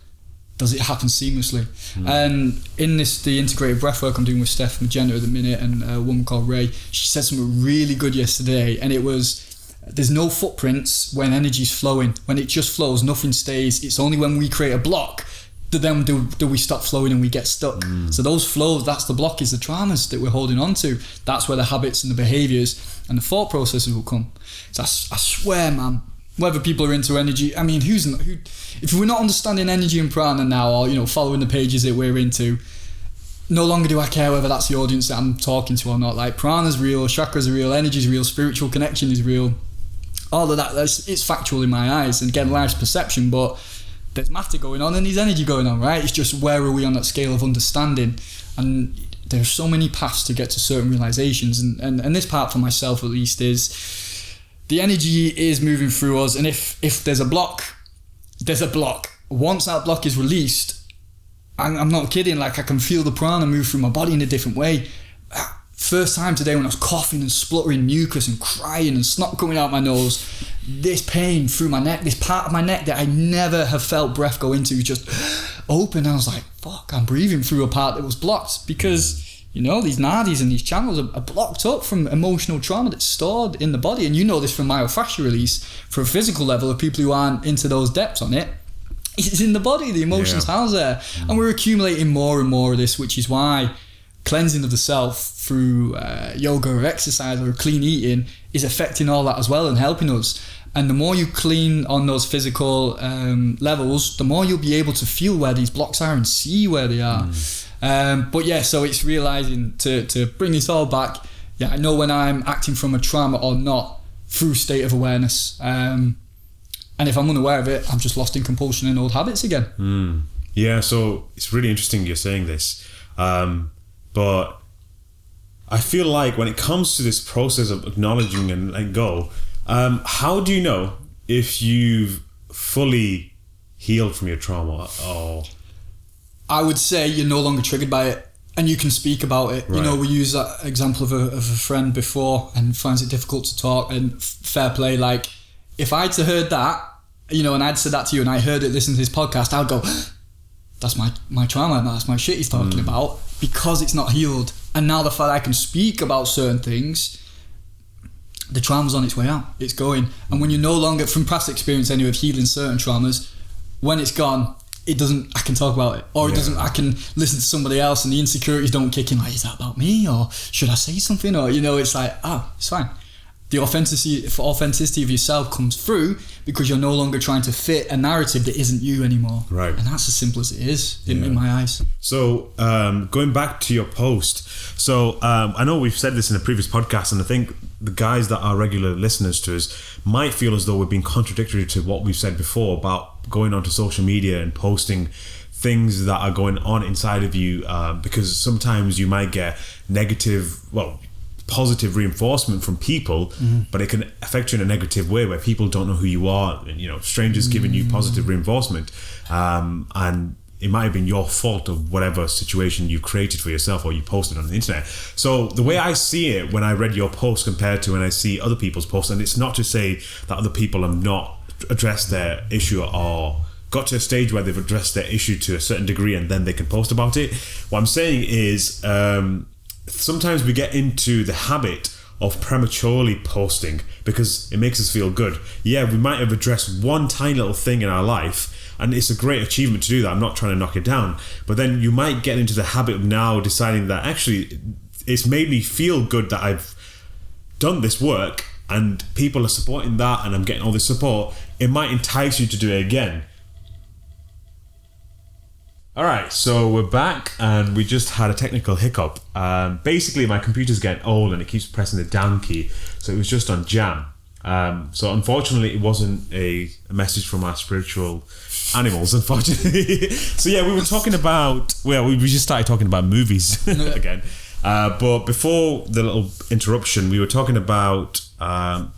[SPEAKER 1] does it happen seamlessly. And in the integrated breathwork I'm doing with Steph Magenta at the minute, and a woman called Ray, she said something really good yesterday, and it was, there's no footprints when energy's flowing. When it just flows, nothing stays. It's only when we create a block that do we stop flowing and we get stuck. So those flows, that's the block, is the traumas that we're holding on to. That's where the habits and the behaviours and the thought processes will come. So I swear, man, whether people are into energy, I mean, if we're not understanding energy and prana now, or following the pages that we're into, no longer do I care whether that's the audience that I'm talking to or not. Like, prana's real, chakras are real, energy's real, spiritual connection is real. All of that, it's factual in my eyes. And again, life's perception, but there's matter going on and there's energy going on, right? It's just, where are we on that scale of understanding? And there's so many paths to get to certain realizations, and this part for myself at least is, the energy is moving through us, and if there's a block, there's a block. Once that block is released, I'm not kidding, like, I can feel the prana move through my body in a different way. First time today when I was coughing and spluttering mucus and crying and snot coming out my nose, this pain through my neck, this part of my neck that I never have felt breath go into, just open. I was like, fuck, I'm breathing through a part that was blocked, because these nadis and these channels are blocked up from emotional trauma that's stored in the body. And this from myofascial release, for a physical level, of people who aren't into those depths on it, it's in the body, the emotions housed there. And we're accumulating more and more of this, which is why cleansing of the self through yoga or exercise or clean eating is affecting all that as well and helping us. And the more you clean on those physical levels, the more you'll be able to feel where these blocks are and see where they are. So it's realizing, to bring this all back, I know when I'm acting from a trauma or not through state of awareness, and if I'm unaware of it, I'm just lost in compulsion and old habits again.
[SPEAKER 2] So it's really interesting you're saying this, but I feel like when it comes to this process of acknowledging and letting go, how do you know if you've fully healed from your trauma? Or
[SPEAKER 1] I would say you're no longer triggered by it, and you can speak about it.
[SPEAKER 2] Right.
[SPEAKER 1] We use that example of a friend before, and finds it difficult to talk, and fair play. Like, if I'd heard that, and I'd said that to you, and I heard it, listened to his podcast, I'd go, that's my trauma, that's my shit he's talking about, because it's not healed. And now the fact I can speak about certain things, the trauma's on its way out. It's going. And when you're no longer, from past experience anyway, of healing certain traumas, when it's gone, it doesn't, I can talk about it. Or it doesn't, I can listen to somebody else and the insecurities don't kick in, like, is that about me? Or should I say something? Or, it's like, it's fine. The authenticity of yourself comes through because you're no longer trying to fit a narrative that isn't you anymore.
[SPEAKER 2] Right.
[SPEAKER 1] And that's as simple as it is in my eyes.
[SPEAKER 2] So going back to your post, so I know we've said this in a previous podcast, and I think the guys that are regular listeners to us might feel as though we've been contradictory to what we've said before about going onto social media and posting things that are going on inside of you, because sometimes you might get positive reinforcement from people, but it can affect you in a negative way where people don't know who you are, and strangers giving you positive reinforcement, and it might have been your fault of whatever situation you created for yourself or you posted on the internet. So the way I see it when I read your post compared to when I see other people's posts, and it's not to say that other people have not addressed their issue or got to a stage where they've addressed their issue to a certain degree and then they can post about it. What I'm saying is sometimes we get into the habit of prematurely posting because it makes us feel good. Yeah, we might have addressed one tiny little thing in our life, and it's a great achievement to do that. I'm not trying to knock it down. But then you might get into the habit of now deciding that actually it's made me feel good that I've done this work and people are supporting that and I'm getting all this support. It might entice you to do it again. Alright, so we're back and we just had a technical hiccup. Basically my computer's getting old and it keeps pressing the down key, so it was just on jam. So unfortunately it wasn't a message from our spiritual animals, unfortunately. So yeah, we were talking about, we just started talking about movies again. But before the little interruption, we were talking about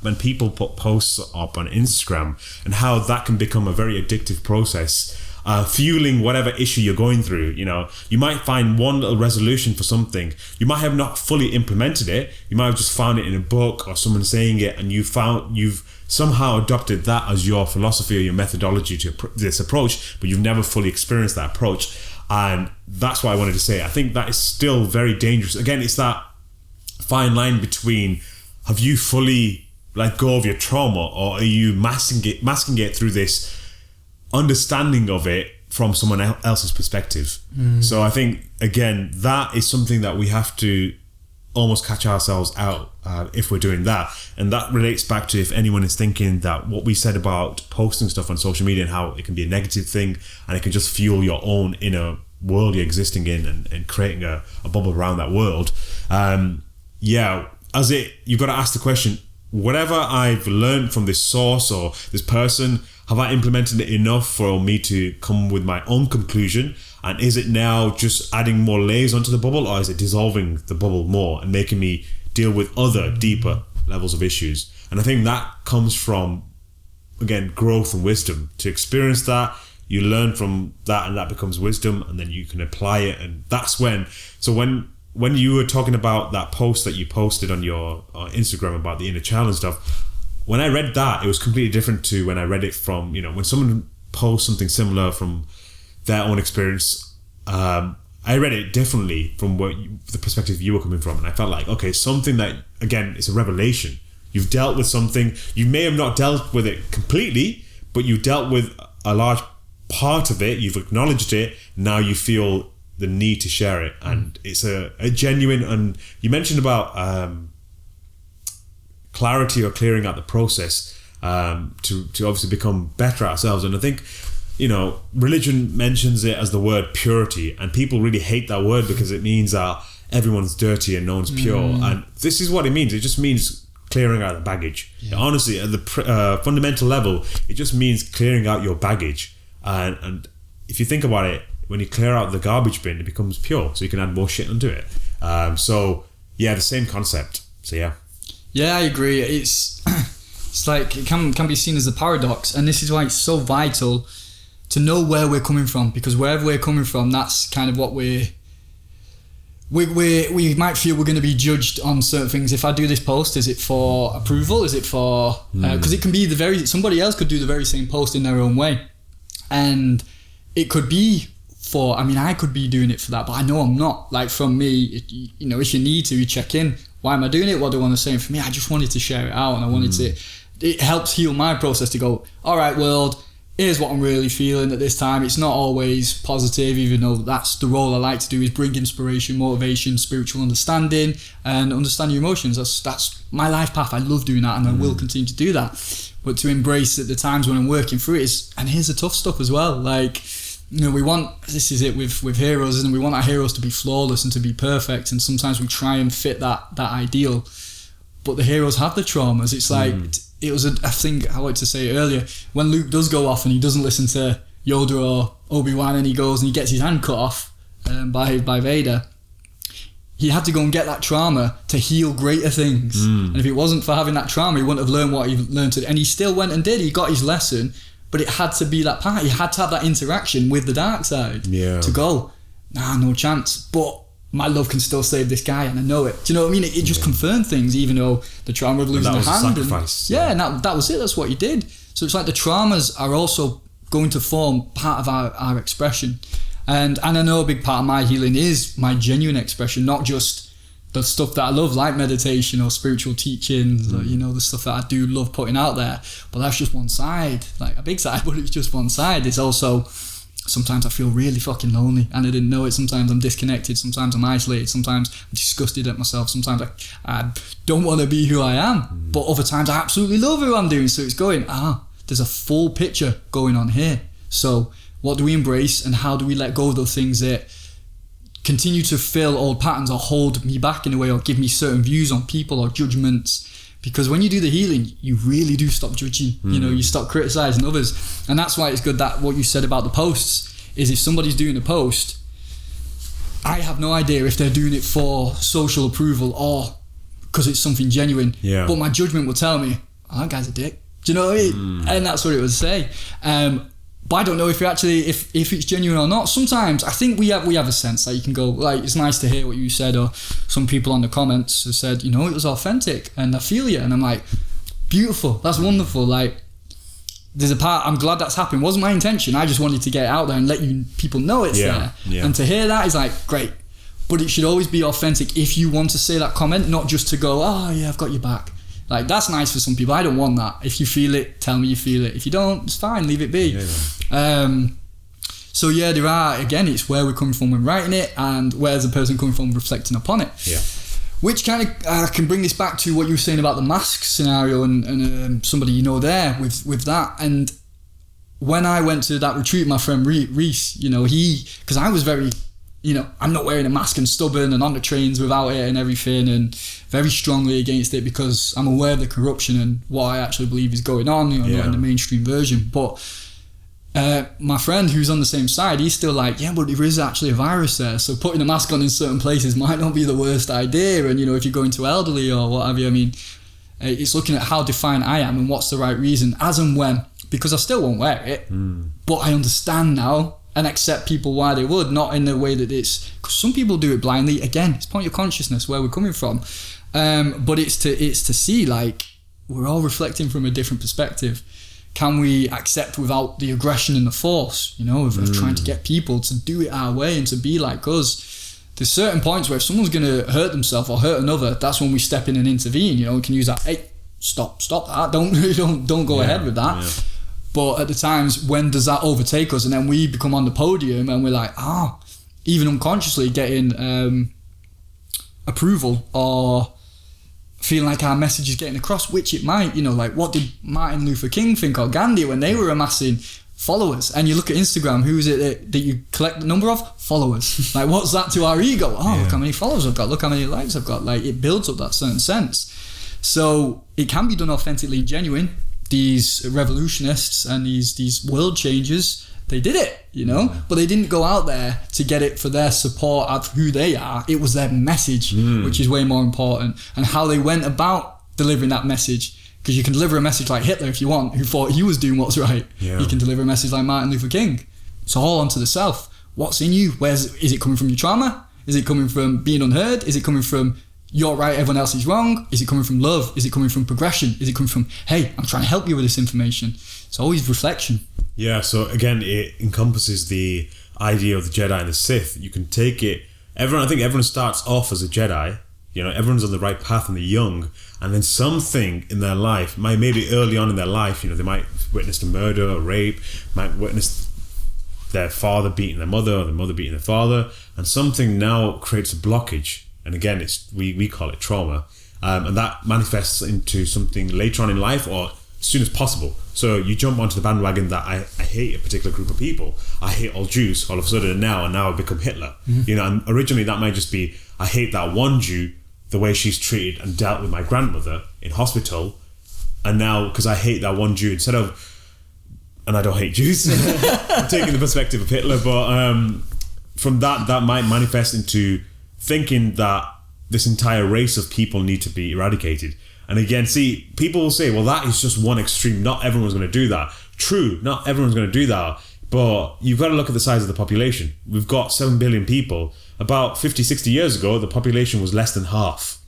[SPEAKER 2] when people put posts up on Instagram and how that can become a very addictive process, fueling whatever issue you're going through. You might find one little resolution for something. You might have not fully implemented it. You might have just found it in a book or someone saying it, and you've somehow adopted that as your philosophy or your methodology to this approach, but you've never fully experienced that approach. And that's what I wanted to say. I think that is still very dangerous. Again, it's that fine line between, have you fully let go of your trauma, or are you masking it through this understanding of it from someone else's perspective? So I think, again, that is something that we have to almost catch ourselves out if we're doing that. And that relates back to, if anyone is thinking that what we said about posting stuff on social media and how it can be a negative thing and it can just fuel your own inner world you're existing in and creating a bubble around that world. You've got to ask the question, whatever I've learned from this source or this person, have I implemented it enough for me to come with my own conclusion? And is it now just adding more layers onto the bubble, or is it dissolving the bubble more and making me deal with other deeper levels of issues? And I think that comes from, again, growth and wisdom. To experience that, you learn from that, and that becomes wisdom, and then you can apply it. And that's when you were talking about that post that you posted on your Instagram about the inner child and stuff, when I read that, it was completely different to when I read it from, when someone posts something similar from their own experience. I read it differently from the perspective you were coming from, and I felt like, okay, something that, again, it's a revelation. You've dealt with something. You may have not dealt with it completely, but you dealt with a large part of it. You've acknowledged it. Now you feel the need to share it, and it's a genuine. And you mentioned about clarity or clearing out the process to obviously become better ourselves. And I think, religion mentions it as the word purity, and people really hate that word because it means that everyone's dirty and no one's pure. And this is what it means. It just means clearing out the baggage. Yeah. Honestly, at the fundamental level, it just means clearing out your baggage. And if you think about it, when you clear out the garbage bin, it becomes pure, so you can add more shit onto it. The same concept. So
[SPEAKER 1] yeah, I agree. It's like, it can be seen as a paradox, and this is why it's so vital to know where we're coming from, because wherever we're coming from, that's kind of what we might feel we're going to be judged on certain things. If I do this post, is it for approval? Is it for because it can be somebody else could do the very same post in their own way, and it could be I could be doing it for that, but I know I'm not. Like, from me, if you need to, you check in. why am I doing it? What do I want to say? And for me, I just wanted to share it out, and I wanted to. It helps heal my process to go, all right, world, here's what I'm really feeling at this time. It's not always positive, even though that's the role I like to do, is bring inspiration, motivation, spiritual understanding, and understand your emotions. That's my life path. I love doing that, and I will continue to do that. But to embrace at the times when I'm working through it is, and here's the tough stuff as well. Like, you know, we want, this is it with heroes, isn't it? We want our heroes to be flawless and to be perfect, and sometimes we try and fit that ideal. But the heroes have the traumas. It's like, it was a thing I like to say earlier, when Luke does go off and he doesn't listen to Yoda or Obi-Wan, and he goes and he gets his hand cut off by Vader, he had to go and get that trauma to heal greater things. And if it wasn't for having that trauma, he wouldn't have learned what he learned. And he still went and did. He got his lesson, but it had to be that part. He had to have that interaction with the dark side to go, nah, no chance. But my love can still save this guy, and I know it. Do you know what I mean? It just confirmed things, even though the trauma of losing a hand.
[SPEAKER 2] That was a sacrifice.
[SPEAKER 1] And that was it. That's what he did. So it's like the traumas are also going to form part of our expression. And I know a big part of my healing is my genuine expression, not just the stuff that I love, like meditation or spiritual teachings, or, you know, the stuff that I do love putting out there. But that's just one side, like a big side, but it's just one side. It's also, sometimes I feel really fucking lonely and I didn't know it. Sometimes I'm disconnected, sometimes I'm isolated, sometimes I'm disgusted at myself, sometimes I don't want to be who I am, but other times I absolutely love who I'm doing. So it's going, there's a full picture going on here. So what do we embrace, and how do we let go of those things that continue to fill old patterns or hold me back in a way, or give me certain views on people or judgments? Because when you do the healing, you really do stop judging. You know, you stop criticizing others. And that's why it's good that what you said about the posts is, if somebody's doing a post, I have no idea if they're doing it for social approval or because it's something genuine. Yeah. But my judgment will tell me, that guy's a dick. Do you know what I mean? And that's what it would say. But I don't know if you actually, if it's genuine or not. Sometimes I think we have a sense that you can go, like, it's nice to hear what you said, or some people on the comments have said, you know, it was authentic and I feel you, and I'm like, beautiful, that's wonderful. Like, there's a part, I'm glad that's happened. It wasn't my intention, I just wanted to get it out there and let people know it's there. And to hear that is like, great. But it should always be authentic if you want to say that comment, not just to go, oh yeah, I've got your back. Like, that's nice for some people. I don't want that. If you feel it, tell me you feel it. If you don't, it's fine, leave it be. So yeah, there are, again, it's where we're coming from when writing it, and where's the person coming from reflecting upon it. Which kind of can bring this back to what you were saying about the mask scenario, and somebody you know there with that. And when I went to that retreat, my friend Reese, you know, because I was very, you know, I'm not wearing a mask and stubborn and on the trains without it and everything, and very strongly against it because I'm aware of the corruption and what I actually believe is going on, you know, not in the mainstream version. But my friend who's on the same side, he's still like, yeah, but there is actually a virus there, so putting a mask on in certain places might not be the worst idea. And, you know, if you're going to elderly or what have you, I mean, it's looking at how defined I am and what's the right reason, as and when, because I still won't wear it. But I understand now and accept people why they would, not in the way that it's, because some people do it blindly. Again, it's point of consciousness where we're coming from, but it's to see, like, we're all reflecting from a different perspective. Can we accept without the aggression and the force, you know, of trying to get people to do it our way and to be like us? There's certain points where if someone's going to hurt themselves or hurt another, that's when we step in and intervene. You know, we can use that, hey, stop that, don't go ahead with that. But at the times, when does that overtake us? And then we become on the podium and we're like, even unconsciously getting approval or feeling like our message is getting across, which it might, you know, like what did Martin Luther King think, or Gandhi, when they were amassing followers? And you look at Instagram, who is it that you collect the number of? Followers. Like, what's that to our ego? Look how many followers I've got, look how many likes I've got. Like, it builds up that certain sense. So it can be done authentically and genuine. These revolutionists and these world changers, they did it, you know, but they didn't go out there to get it for their support of who they are. It was their message, which is way more important, and how they went about delivering that message. Because you can deliver a message like Hitler if you want, who thought he was doing what's right. You can deliver a message like Martin Luther King. It's all onto the self. What's in you? Is it coming from your trauma? Is it coming from being unheard? Is it coming from you're right, everyone else is wrong? Is it coming from love? Is it coming from progression? Is it coming from, hey, I'm trying to help you with this information? It's always reflection. Yeah,
[SPEAKER 2] so again, it encompasses the idea of the Jedi and the Sith. You can take it, I think everyone starts off as a Jedi, everyone's on the right path and they're young, and then something in their life, maybe early on in their life, they might witness a murder or rape, might witness their father beating their mother or their mother beating their father, and something now creates a blockage. And again, we call it trauma, and that manifests into something later on in life or as soon as possible. So you jump onto the bandwagon that I hate a particular group of people. I hate all Jews all of a sudden, and now I've become Hitler. And originally that might just be, I hate that one Jew, the way she's treated and dealt with my grandmother in hospital, and now because I hate that one Jew, instead of, and I don't hate Jews, I'm taking the perspective of Hitler, but from that might manifest into thinking that this entire race of people need to be eradicated. And again, see, people will say, well, that is just one extreme. Not everyone's going to do that. True, not everyone's going to do that. But you've got to look at the size of the population. We've got 7 billion people. About 50, 60 years ago, the population was less than half.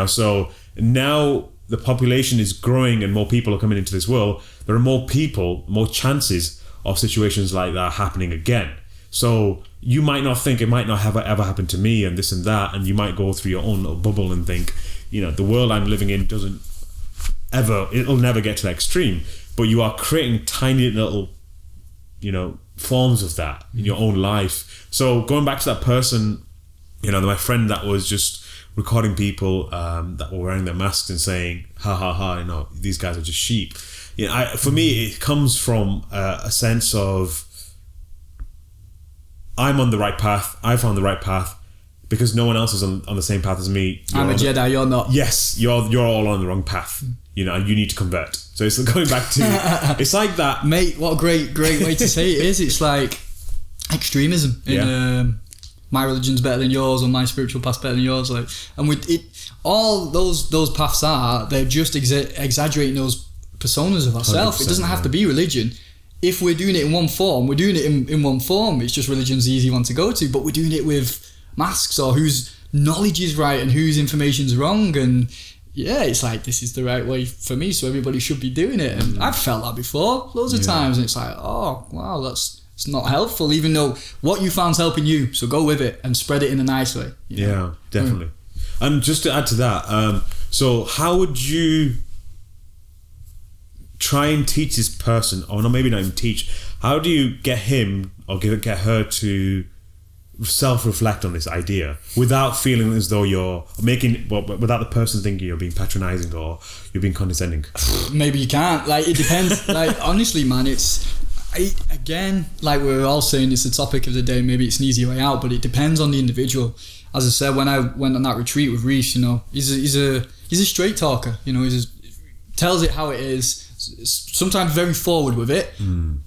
[SPEAKER 2] So now the population is growing and more people are coming into this world. There are more people, more chances of situations like that happening again. So you might not think it might not have ever happened to me and this and that, and you might go through your own little bubble and think, the world I'm living in it'll never get to that extreme. But you are creating tiny little, forms of that in your own life. So going back to that person, my friend that was just recording people that were wearing their masks and saying, ha ha ha, these guys are just sheep. For me, it comes from a sense of, I'm on the right path. I found the right path because no one else is on the same path as me.
[SPEAKER 1] I'm a Jedi, you're not.
[SPEAKER 2] Yes, you're all on the wrong path. And you need to convert. So it's going back to, it's like that.
[SPEAKER 1] Mate, what a great way to say it is. It's like extremism. My religion's better than yours, or my spiritual path's better than yours. And with it, all those paths they're just exaggerating those personas of ourselves. It doesn't have to be religion. If we're doing it in one form, we're doing it in one form. It's just religion's the easy one to go to, but we're doing it with masks, or whose knowledge is right and whose information's wrong. And it's like, this is the right way for me, so everybody should be doing it. And I've felt that before loads of times, and it's like, oh wow, it's not helpful, even though what you found's helping you, so go with it and spread it in a nice way.
[SPEAKER 2] Yeah, definitely. And just to add to that, so how would you try and teach this person, or maybe not even teach, how do you get him or get her to self-reflect on this idea without feeling as though you're without the person thinking you're being patronizing or you're being condescending?
[SPEAKER 1] Maybe you can't. It depends. Honestly, man, again, like we're all saying, it's the topic of the day. Maybe it's an easy way out, but it depends on the individual. As I said, when I went on that retreat with Reese, he's a straight talker. He tells it how it is. Sometimes very forward with it,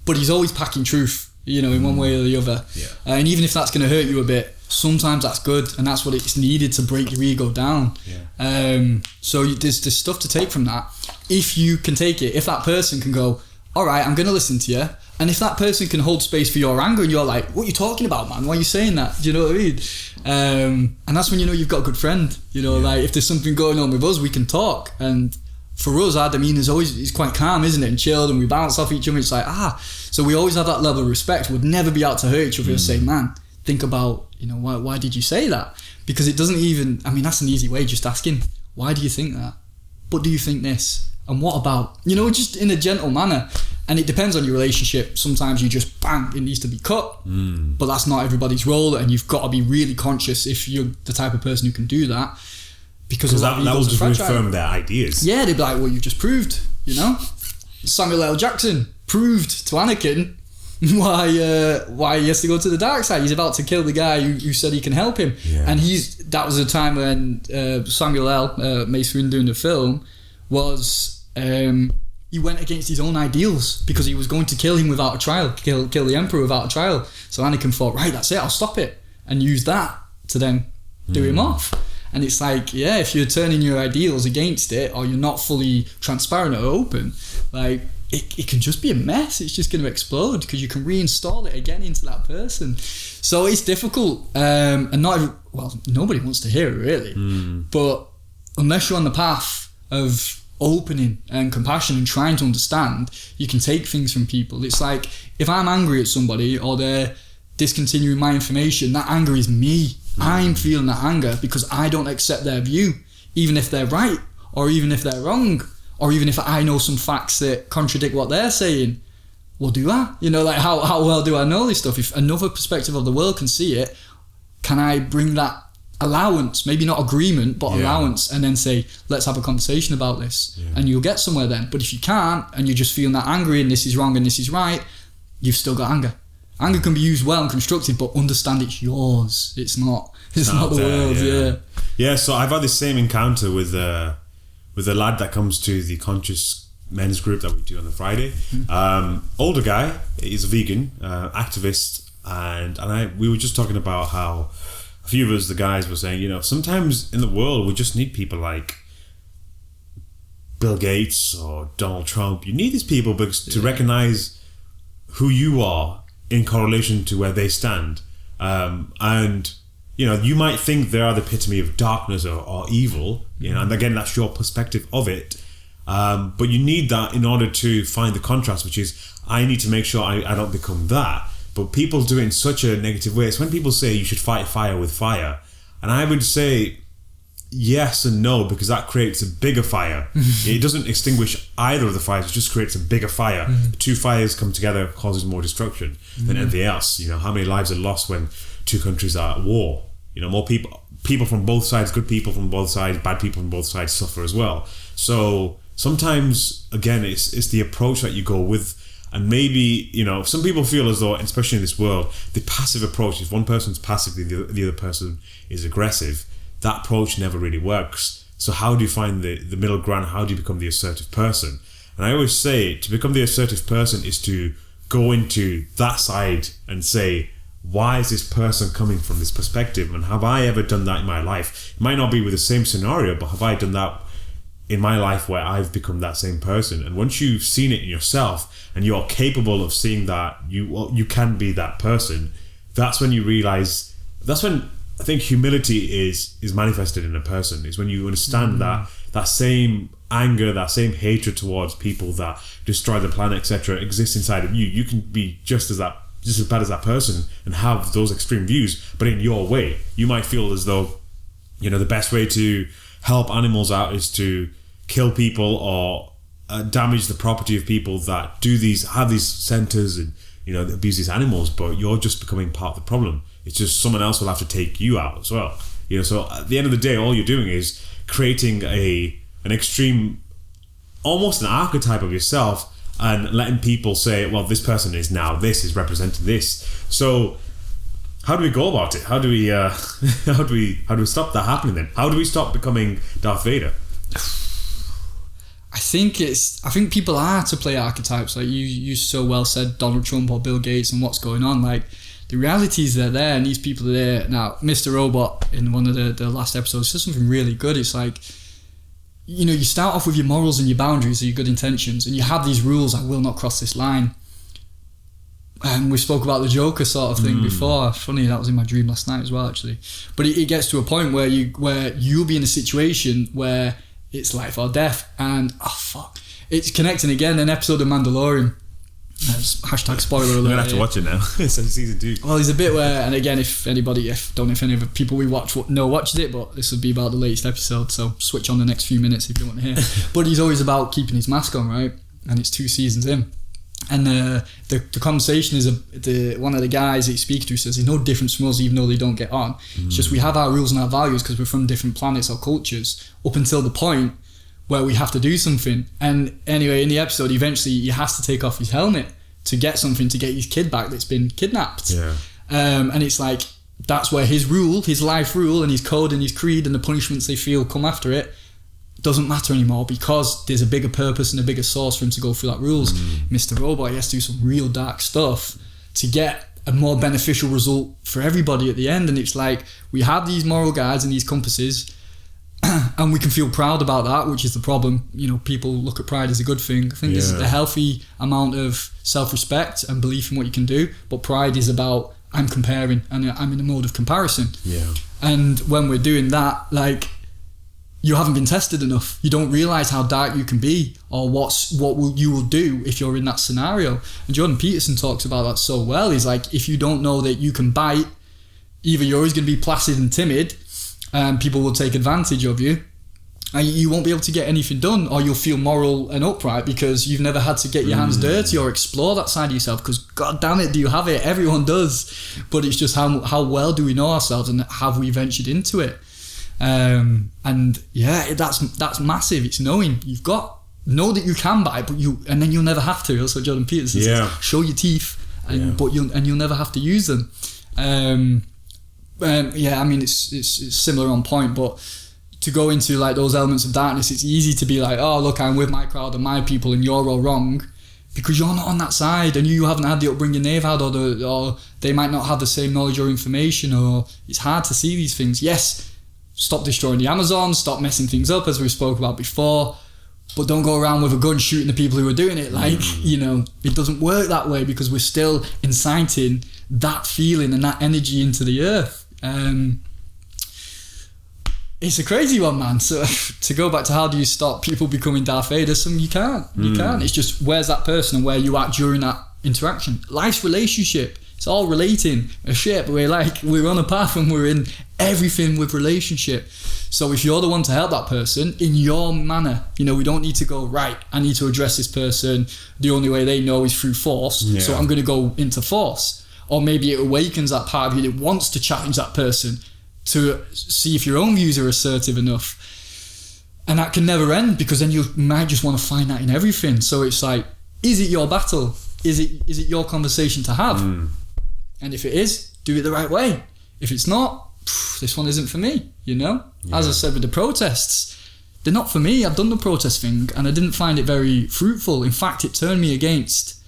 [SPEAKER 1] but he's always packing truth, in one way or the other. And even if that's going to hurt you a bit, sometimes that's good, and that's what it's needed to break your ego down. So there's stuff to take from that. If you can take it, if that person can go, all right, I'm going to listen to you, and if that person can hold space for your anger, and you're like, what are you talking about, man? Why are you saying that? Do you know what I mean? And that's when you've got a good friend. If there's something going on with us, we can talk. And for us, our demeanour is quite calm, isn't it? And chilled, and we bounce off each other. It's like, so we always have that level of respect. We'd never be out to hurt each other and say, man, think about, why did you say that? Because it doesn't even, that's an easy way, just asking, why do you think that? But do you think this? And what about? Just in a gentle manner. And it depends on your relationship. Sometimes you just, bang, it needs to be cut. But that's not everybody's role, and you've got to be really conscious if you're the type of person who can do that. Because that will just reaffirm their ideas. Yeah, they'd be like, well, you've just proved, Samuel L. Jackson proved to Anakin why he has to go to the dark side. He's about to kill the guy who said he can help him. And that was a time when Samuel L., Mace Windu in the film, was he went against his own ideals because he was going to kill him without a trial, kill the Emperor without a trial. So Anakin thought, right, that's it, I'll stop it, and use that to then do him off. And it's like, if you're turning your ideals against it, or you're not fully transparent or open, it can just be a mess. It's just going to explode because you can reinstall it again into that person. So it's difficult, and nobody wants to hear it really. But unless you're on the path of opening and compassion and trying to understand, you can take things from people. It's like, if I'm angry at somebody or they're discontinuing my information, that anger is me I'm feeling that anger because I don't accept their view, even if they're right, or even if they're wrong, or even if I know some facts that contradict what they're saying. Well, do I? You know, like how well do I know this stuff? If another perspective of the world can see it, can I bring that allowance, maybe not agreement, but allowance, and then say, let's have a conversation about this, and you'll get somewhere then. But if you can't, and you're just feeling that angry and this is wrong and this is right, you've still got anger. Anger can be used well and constructive, but understand it's yours. It's not the world's.
[SPEAKER 2] Yeah, so I've had the same encounter with a lad that comes to the conscious men's group that we do on the Friday. Older guy, he's a vegan activist, and we were just talking about how a few of us, the guys, were saying, you know, sometimes in the world we just need people like Bill Gates or Donald Trump. You need these people because to recognize who you are in correlation to where they stand, and you know, you might think they are the epitome of darkness or evil, you know, and again, that's your perspective of it. But you need that in order to find the contrast, which is, I need to make sure I don't become that. But people do it in such a negative way. It's when people say you should fight fire with fire. And I would say yes and no, because that creates a bigger fire. It doesn't extinguish either of the fires, it just creates a bigger fire. The two fires come together, causes more destruction than anything else. You know, how many lives are lost when two countries are at war? You know, more people from both sides, good people from both sides, bad people from both sides suffer as well. So sometimes, again, it's the approach that you go with. And maybe, you know, some people feel as though, especially in this world, the passive approach, if one person's passive, the other person is aggressive, that approach never really works. So how do you find the middle ground? How do you become the assertive person? And I always say, to become the assertive person is to go into that side and say, why is this person coming from this perspective? And have I ever done that in my life? It might not be with the same scenario, but have I done that in my life where I've become that same person? And once you've seen it in yourself and you're capable of seeing that you can be that person, that's when you realize, that's when I think humility is manifested in a person, is when you understand that same anger, that same hatred towards people that destroy the planet, etc., exists inside of you. You can be just as bad as that person and have those extreme views, but in your way. You might feel as though, you know, the best way to help animals out is to kill people or damage the property of people that have these centers and, you know, abuse these animals, but you're just becoming part of the problem. It's just someone else will have to take you out as well. You know, so at the end of the day, all you're doing is creating an extreme, almost an archetype of yourself, and letting people say, well, this person is now this, is representing this. So how do we go about it? How do we stop that happening then? How do we stop becoming Darth Vader?
[SPEAKER 1] I think people are to play archetypes. Like you so well said, Donald Trump or Bill Gates, and what's going on. Like, the reality is they're there, and these people are there. Now, Mr. Robot in one of the last episodes says something really good. It's like, you know, you start off with your morals and your boundaries or your good intentions, and you have these rules. I will not cross this line. And we spoke about the Joker sort of thing before. Funny, that was in my dream last night as well, actually. But it gets to a point where you'll be in a situation where it's life or death, and it's connecting again. An episode of Mandalorian. Hashtag spoiler alert.
[SPEAKER 2] You're gonna have to watch it now. It's season 2.
[SPEAKER 1] Well, there's a bit where, and again, if don't know if any of the people we watched it, but this would be about the latest episode, so switch on the next few minutes if you want to hear. But he's always about keeping his mask on, right? And it's 2 seasons in. And the conversation is one of the guys that he's speaking to says, there's no difference from us, even though they don't get on. It's just we have our rules and our values because we're from different planets or cultures, up until the point where we have to do something. And anyway, in the episode, eventually he has to take off his helmet to get something, to get his kid back that's been kidnapped.
[SPEAKER 2] Yeah.
[SPEAKER 1] And it's like, that's where his life rule and his code and his creed and the punishments they feel come after it doesn't matter anymore, because there's a bigger purpose and a bigger source for him to go through that rules. Mr. Robot, he has to do some real dark stuff to get a more beneficial result for everybody at the end. And it's like, we have these moral guides and these compasses, and we can feel proud about that, which is the problem. You know, people look at pride as a good thing. I think there's a healthy amount of self-respect and belief in what you can do, but pride is about, I'm comparing and I'm in a mode of comparison.
[SPEAKER 2] Yeah. And
[SPEAKER 1] when we're doing that, like, you haven't been tested enough. You don't realise how dark you can be, or you will do if you're in that scenario. And Jordan Peterson talks about that so well. He's like, if you don't know that you can bite either you're always going to be placid and timid, and people will take advantage of you, and you won't be able to get anything done, or you'll feel moral and upright because you've never had to get your hands dirty or explore that side of yourself, because god damn it, do you have it? Everyone does. But it's just how well do we know ourselves, and have we ventured into it? And yeah, that's massive. It's knowing know that you can buy, but and then you'll never have to. That's what Jordan Peterson says. Show your teeth, but you'll never have to use them. Yeah, I mean, it's similar on point, but to go into like those elements of darkness, it's easy to be like, oh look, I'm with my crowd and my people and you're all wrong, because you're not on that side, and you haven't had the upbringing they've had, or they might not have the same knowledge or information, or it's hard to see these things. Yes, stop destroying the Amazon, stop messing things up, as we spoke about before, but don't go around with a gun shooting the people who are doing it. Like, it doesn't work that way, because we're still inciting that feeling and that energy into the earth. It's a crazy one, man. So to go back to how do you stop people becoming Darth Vader, you can't. It's just, where's that person and where you at during that interaction. Life's relationship, it's all relating a shit. We're on a path and we're in everything with relationship. So if you're the one to help that person in your manner, we don't need to go, right, I need to address this person, the only way they know is through force, so I'm going to go into force. Or maybe it awakens that part of you that wants to challenge that person to see if your own views are assertive enough. And that can never end, because then you might just want to find that in everything. So it's like, is it your battle? Is it your conversation to have? And if it is, do it the right way. If it's not, this one isn't for me, As I said with the protests, they're not for me. I've done the protest thing and I didn't find it very fruitful. In fact, it turned me against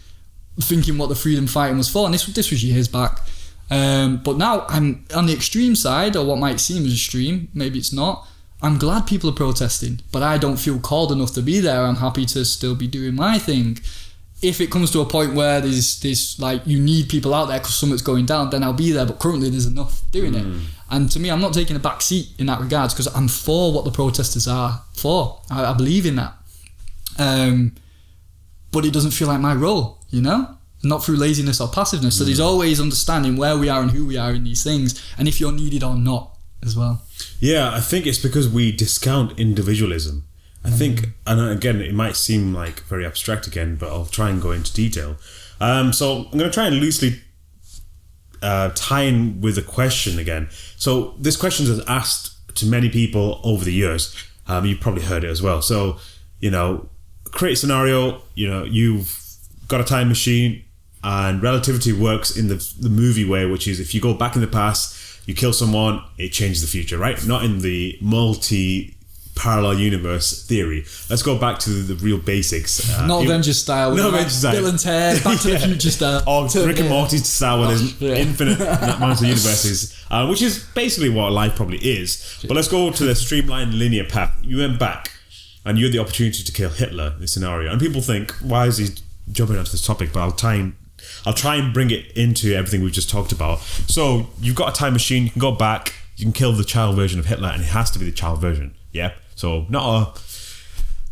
[SPEAKER 1] thinking what the freedom fighting was for, and this was years back. But now I'm on the extreme side, or what might seem as extreme, maybe it's not. I'm glad people are protesting, but I don't feel called enough to be there. I'm happy to still be doing my thing. If it comes to a point where there's like, you need people out there because something's going down, then I'll be there, but currently there's enough doing it. And to me, I'm not taking a back seat in that regards, because I'm for what the protesters are for. I believe in that. But it doesn't feel like my role, not through laziness or passiveness. So there's always understanding where we are and who we are in these things, and if you're needed or not as well.
[SPEAKER 2] Yeah, I think it's because we discount individualism. I think, and again, it might seem like very abstract again, but I'll try and go into detail. So I'm going to try and loosely tie in with a question again. So this question is asked to many people over the years. You've probably heard it as well. So, create a scenario, you've got a time machine, and relativity works in the movie way, which is if you go back in the past, you kill someone, it changes the future, right? Not in the multi-parallel universe theory. Let's go back to the real basics.
[SPEAKER 1] Not Avengers style.
[SPEAKER 2] No Avengers style.
[SPEAKER 1] Bill and Ted, Back to the Future style.
[SPEAKER 2] Or Rick and Morty style, where there's infinite amounts of universes, which is basically what life probably is. But let's go to the streamlined linear path. You went back, and you had the opportunity to kill Hitler in this scenario. And people think, why is he jumping onto this topic? But I'll try and bring it into everything we've just talked about. So you've got a time machine, you can go back, you can kill the child version of Hitler, and it has to be the child version. Yeah. So not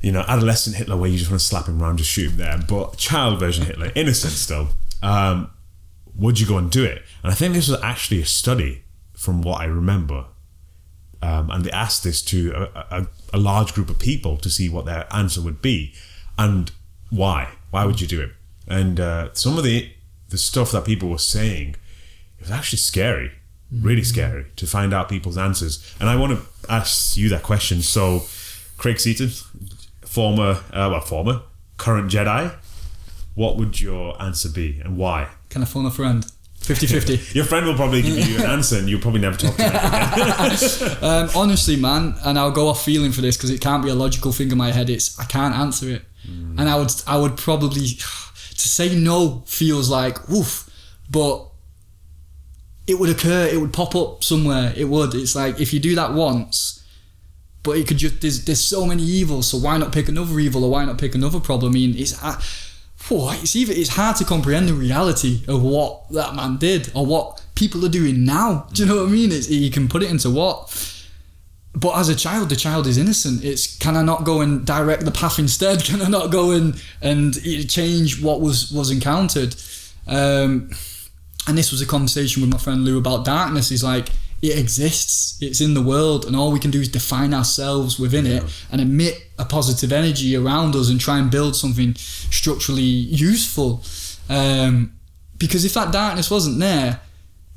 [SPEAKER 2] a adolescent Hitler where you just want to slap him around, just shoot him there, but child version Hitler, innocent still. Would you go and do it? And I think this was actually a study from what I remember. And they asked this to a large group of people to see what their answer would be and why. Why would you do it? And some of the stuff that people were saying, it was actually scary, really scary to find out people's answers. And I want to ask you that question. So, Craig Seaton, current Jedi, what would your answer be and why?
[SPEAKER 1] Can I phone a friend? 50-50.
[SPEAKER 2] Your friend will probably give you an answer and you'll probably never talk to him again.
[SPEAKER 1] Honestly, man, and I'll go off feeling for this because it can't be a logical thing in my head. I can't answer it. And I would probably, to say no feels like woof, but it would occur, it would pop up somewhere. It would. It's like if you do that once, but it could just, there's so many evils, so why not pick another evil, or why not pick another problem? I mean, it's hard to comprehend the reality of what that man did or what people are doing now. Do you know what I mean? You can put it into what. But as a child, the child is innocent. It's, can I not go and direct the path instead? Can I not go and change what was encountered? and this was a conversation with my friend Lou about darkness, is like, it exists, it's in the world, and all we can do is define ourselves within it and emit a positive energy around us and try and build something structurally useful. Because if that darkness wasn't there,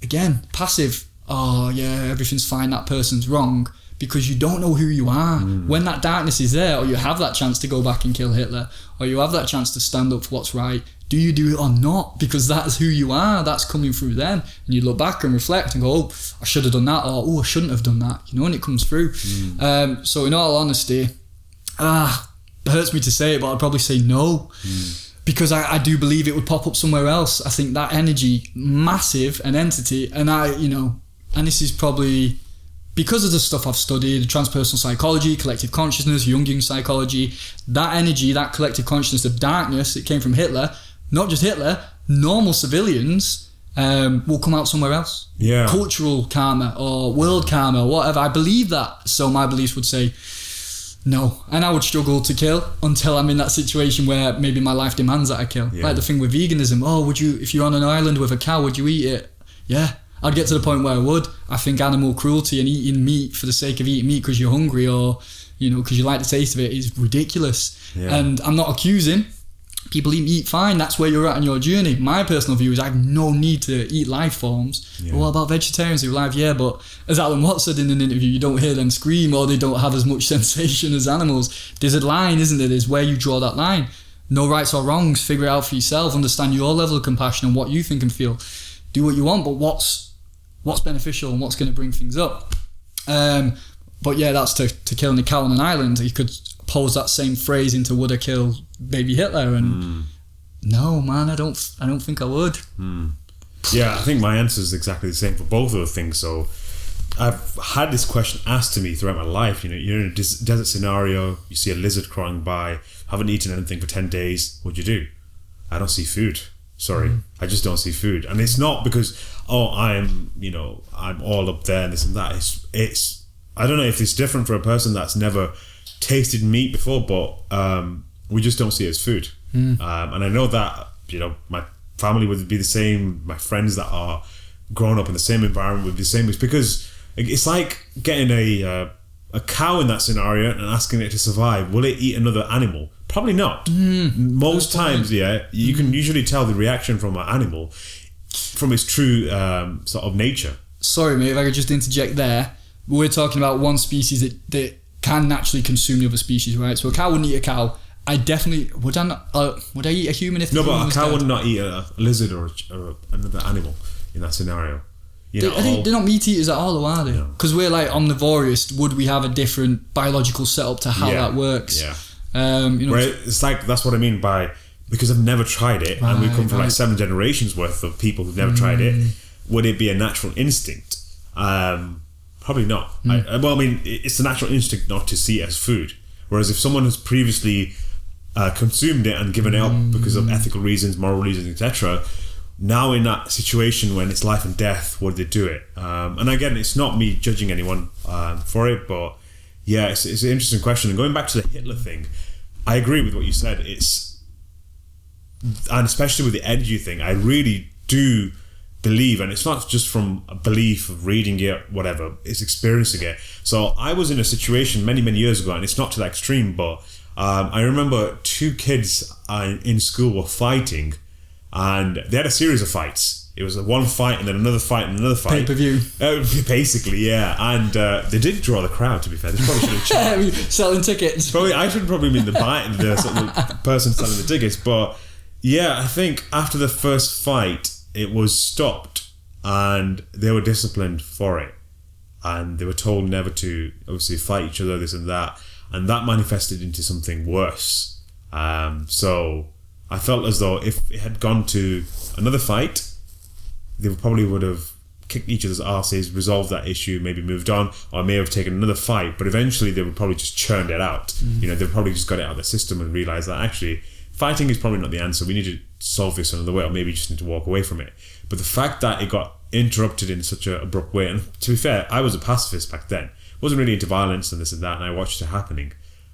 [SPEAKER 1] again, passive, oh yeah, everything's fine, that person's wrong, because you don't know who you are. When that darkness is there, or you have that chance to go back and kill Hitler, or you have that chance to stand up for what's right, do you do it or not? Because that's who you are, that's coming through then. And you look back and reflect and go, oh, I should have done that, or oh, I shouldn't have done that, you know, and it comes through. So in all honesty, it hurts me to say it, but I'd probably say no. Because I do believe it would pop up somewhere else. I think that energy, massive, an entity, and and this is probably because of the stuff I've studied, transpersonal psychology, collective consciousness, Jungian psychology, that energy, that collective consciousness of darkness, it came from Hitler. Not just Hitler, normal civilians will come out somewhere else.
[SPEAKER 2] Yeah.
[SPEAKER 1] Cultural karma or world karma or whatever. I believe that. So my beliefs would say no. And I would struggle to kill until I'm in that situation where maybe my life demands that I kill.
[SPEAKER 2] Yeah.
[SPEAKER 1] Like the thing with veganism. Oh, if you're on an island with a cow, would you eat it? Yeah. I'd get to the point where I would. I think animal cruelty and eating meat for the sake of eating meat because you're hungry or, because you like the taste of it is ridiculous. Yeah. And I'm not accusing. People eat meat fine, that's where you're at on your journey. My personal view is I have no need to eat life forms. Yeah. But what about vegetarians who are alive? Yeah, but as Alan Watts said in an interview, you don't hear them scream or they don't have as much sensation as animals. There's a line, isn't there? There's where you draw that line. No rights or wrongs, figure it out for yourself, understand your level of compassion and what you think and feel. Do what you want, but what's beneficial and what's going to bring things up. But yeah, that's to killing a cow on an island. You could pose that same phrase into would I kill baby Hitler, and no man, I don't think I would.
[SPEAKER 2] Yeah, I think my answer is exactly the same for both of those things. So I've had this question asked to me throughout my life. You're in a desert scenario, you see a lizard crawling by, haven't eaten anything for 10 days, what'd you do? I don't see food. Sorry, I just don't see food. And it's not because I'm all up there and this and that. It's I don't know if it's different for a person that's never tasted meat before, but we just don't see it as food. And I know that my family would be the same. My friends that are growing up in the same environment would be the same. It's because it's like getting a cow in that scenario and asking it to survive. Will it eat another animal? Probably not. Most times, you can usually tell the reaction from an animal from its true sort of nature.
[SPEAKER 1] Sorry, mate, if I could just interject there. We're talking about one species that can naturally consume the other species, right? So a cow wouldn't eat a cow. I definitely would. Would I eat a human if
[SPEAKER 2] no?
[SPEAKER 1] The
[SPEAKER 2] But a cow
[SPEAKER 1] dead?
[SPEAKER 2] would not eat a lizard or another animal in that scenario.
[SPEAKER 1] I think they're not meat eaters at all, are they? Because we're like omnivorous. Would we have a different biological setup to how that works?
[SPEAKER 2] Yeah. It's like that's what I mean by because I've never tried it, and we've come from like 7 generations worth of people who've never tried it. Would it be a natural instinct? Probably not. It's a natural instinct not to see it as food. Whereas if someone has previously consumed it and given it up because of ethical reasons, moral reasons, etc., now in that situation when it's life and death, would they do it? And again, it's not me judging anyone for it, but yeah, it's an interesting question. And going back to the Hitler thing, I agree with what you said. And especially with the energy thing, I really do believe, and it's not just from a belief of reading it, whatever, it's experiencing it. So I was in a situation many years ago, and it's not to that extreme, but I remember 2 kids in school were fighting, and they had a series of fights. It was one fight and then another fight and another fight.
[SPEAKER 1] Pay-per-view.
[SPEAKER 2] Basically, yeah. And they did draw the crowd, to be fair. They probably should have charged.
[SPEAKER 1] Selling tickets.
[SPEAKER 2] I should probably mean the person selling the tickets. But yeah, I think after the first fight, it was stopped and they were disciplined for it. And they were told never to, obviously, fight each other, this and that. And that manifested into something worse. So I felt as though if it had gone to another fight, they probably would have kicked each other's asses, resolved that issue, maybe moved on, or may have taken another fight, but eventually they would probably just churned it out. They've probably just got it out of the system and realised that actually fighting is probably not the answer. We need to solve this another way, or maybe just need to walk away from it. But the fact that it got interrupted in such an abrupt way, and to be fair, I was a pacifist back then, wasn't really into violence and this and that, and I watched it happening.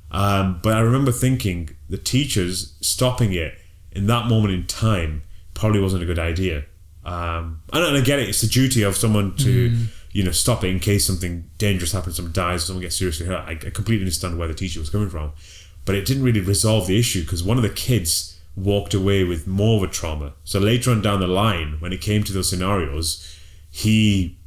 [SPEAKER 2] But I remember thinking the teachers stopping it in that moment in time probably wasn't a good idea. And I get it, it's the duty of someone to stop it in case something dangerous happens, someone dies, someone gets seriously hurt. I completely understand where the teacher was coming from, but it didn't really resolve the issue because one of the kids walked away with more of a trauma. So later on down the line, when it came to those scenarios, he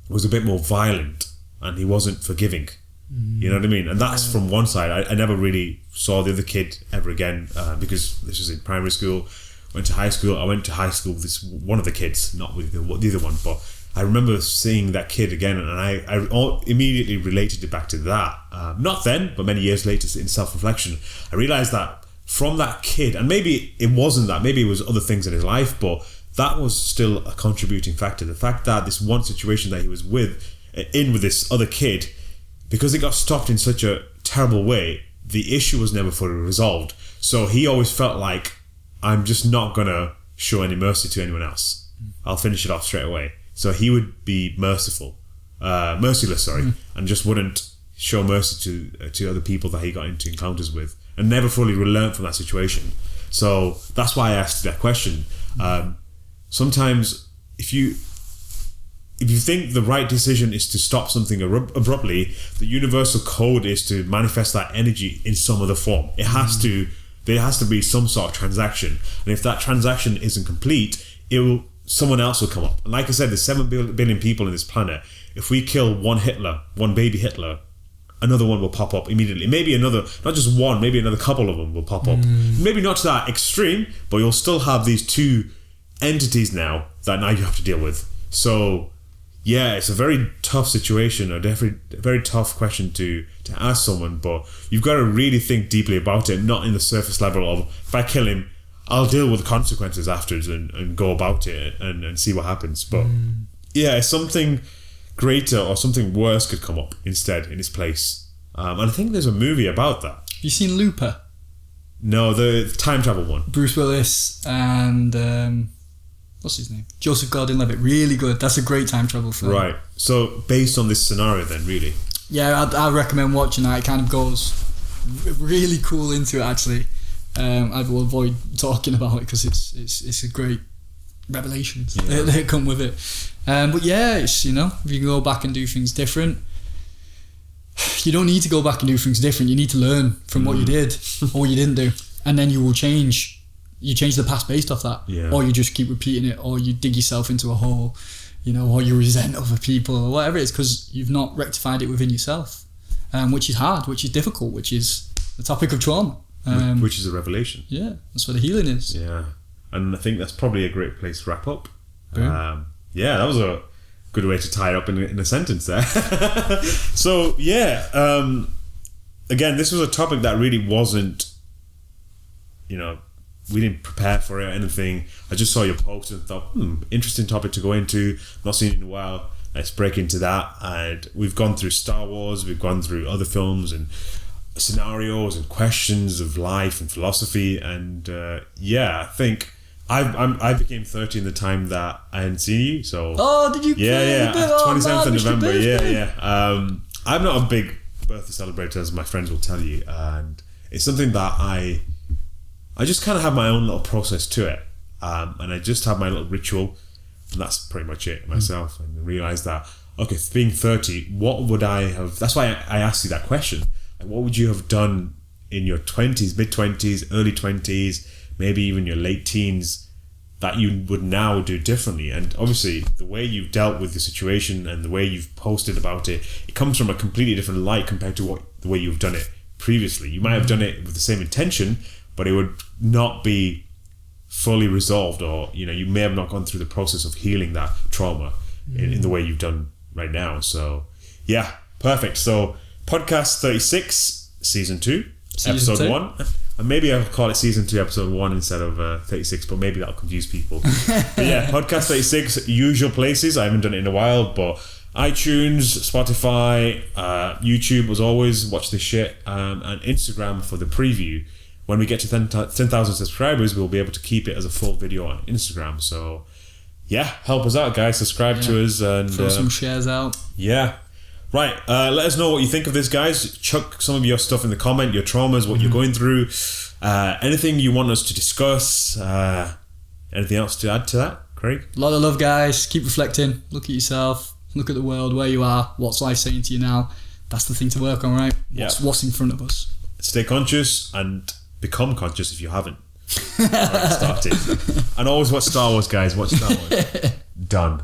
[SPEAKER 2] was a bit more violent and he wasn't forgiving. You know what I mean? And that's from one side. I never really saw the other kid ever again because this was in primary school. Went to high school. I went to high school with this one of the kids, not with the other one, but I remember seeing that kid again, and I immediately related it back to that. Not then, but many years later in self-reflection, I realized that from that kid, and maybe it wasn't that, maybe it was other things in his life, but that was still a contributing factor. The fact that this one situation that he was with this other kid, because it got stopped in such a terrible way, the issue was never fully resolved. So he always felt like, I'm just not going to show any mercy to anyone else. I'll finish it off straight away. So he would be merciless, and just wouldn't show mercy to other people that he got into encounters with, and never fully learned from that situation. So that's why I asked that question. Sometimes if you think the right decision is to stop something abruptly, the universal code is to manifest that energy in some other form. There has to be some sort of transaction, and if that transaction isn't complete, someone else will come up. And like I said, there's 7 billion people on this planet. If we kill one baby Hitler, another one will pop up immediately. Maybe another, not just one, maybe another couple of them will pop up. Maybe not to that extreme, but you'll still have these 2 entities now that now you have to deal with. So yeah, it's a very tough situation, a very tough question to ask someone, but you've got to really think deeply about it, not in the surface level of, if I kill him, I'll deal with the consequences afterwards and go about it and see what happens. But yeah, something greater or something worse could come up instead in its place. And I think there's a movie about that.
[SPEAKER 1] Have you seen Looper?
[SPEAKER 2] No, the time travel one.
[SPEAKER 1] Bruce Willis and what's his name? Joseph Gordon-Levitt. Really good. That's a great time travel film.
[SPEAKER 2] Right. So based on this scenario then, really? Yeah,
[SPEAKER 1] I recommend watching that. It kind of goes really cool into it, actually. I will avoid talking about it because it's a great revelations that come with it. But yeah, it's, if you can go back and do things different, you don't need to go back and do things different. You need to learn from what you did or what you didn't do, and then you will change. You change the past based off that, or you just keep repeating it, or you dig yourself into a hole, or you resent other people or whatever it is because you've not rectified it within yourself, which is hard, which is difficult, which is the topic of trauma.
[SPEAKER 2] Which is a revelation.
[SPEAKER 1] Yeah, that's where the healing is.
[SPEAKER 2] Yeah, and I think that's probably a great place to wrap up. Yeah, that was a good way to tie it up in a sentence there. So yeah, again, this was a topic that really wasn't, we didn't prepare for it or anything. I just saw your post and thought, interesting topic to go into. Not seen it in a while. Let's break into that. And we've gone through Star Wars, we've gone through other films and scenarios and questions of life and philosophy, and I think I became 30 in the time that I hadn't seen you. So
[SPEAKER 1] did you?
[SPEAKER 2] 27th of November. I'm not a big birthday celebrator, as my friends will tell you, and it's something that I just kind of have my own little process to it, and I just have my little ritual, and that's pretty much it myself. And realize that, okay, being 30, what would I have? That's why I asked you that question. What would you have done in your 20s, mid-20s, early 20s, maybe even your late teens, that you would now do differently? And obviously, the way you've dealt with the situation and the way you've posted about it, it comes from a completely different light compared to the way you've done it previously. You might have done it with the same intention, but it would not be fully resolved, or you may have not gone through the process of healing that trauma in the way you've done right now. So yeah, perfect. So podcast 36, season 2, episode 1, and maybe I'll call it season 2, episode 1 instead of 36, but maybe that'll confuse people. But yeah, podcast 36, usual places. I haven't done it in a while, but iTunes, Spotify, YouTube, as always, watch this shit, and Instagram for the preview. When we get to 10,000 subscribers, we'll be able to keep it as a full video on Instagram. So yeah, help us out, guys. Subscribe to us and
[SPEAKER 1] throw some shares out.
[SPEAKER 2] Yeah. Right, let us know what you think of this, guys. Chuck some of your stuff in the comment, your traumas, what you're going through, anything you want us to discuss. Anything else to add to that, Chris? Craig?
[SPEAKER 1] A lot of love, guys. Keep reflecting. Look at yourself. Look at the world, where you are. What's life saying to you now? That's the thing to work on, right? What's in front of us.
[SPEAKER 2] Stay conscious and become conscious if you haven't already started. And always watch Star Wars, guys. Watch Star Wars. Done.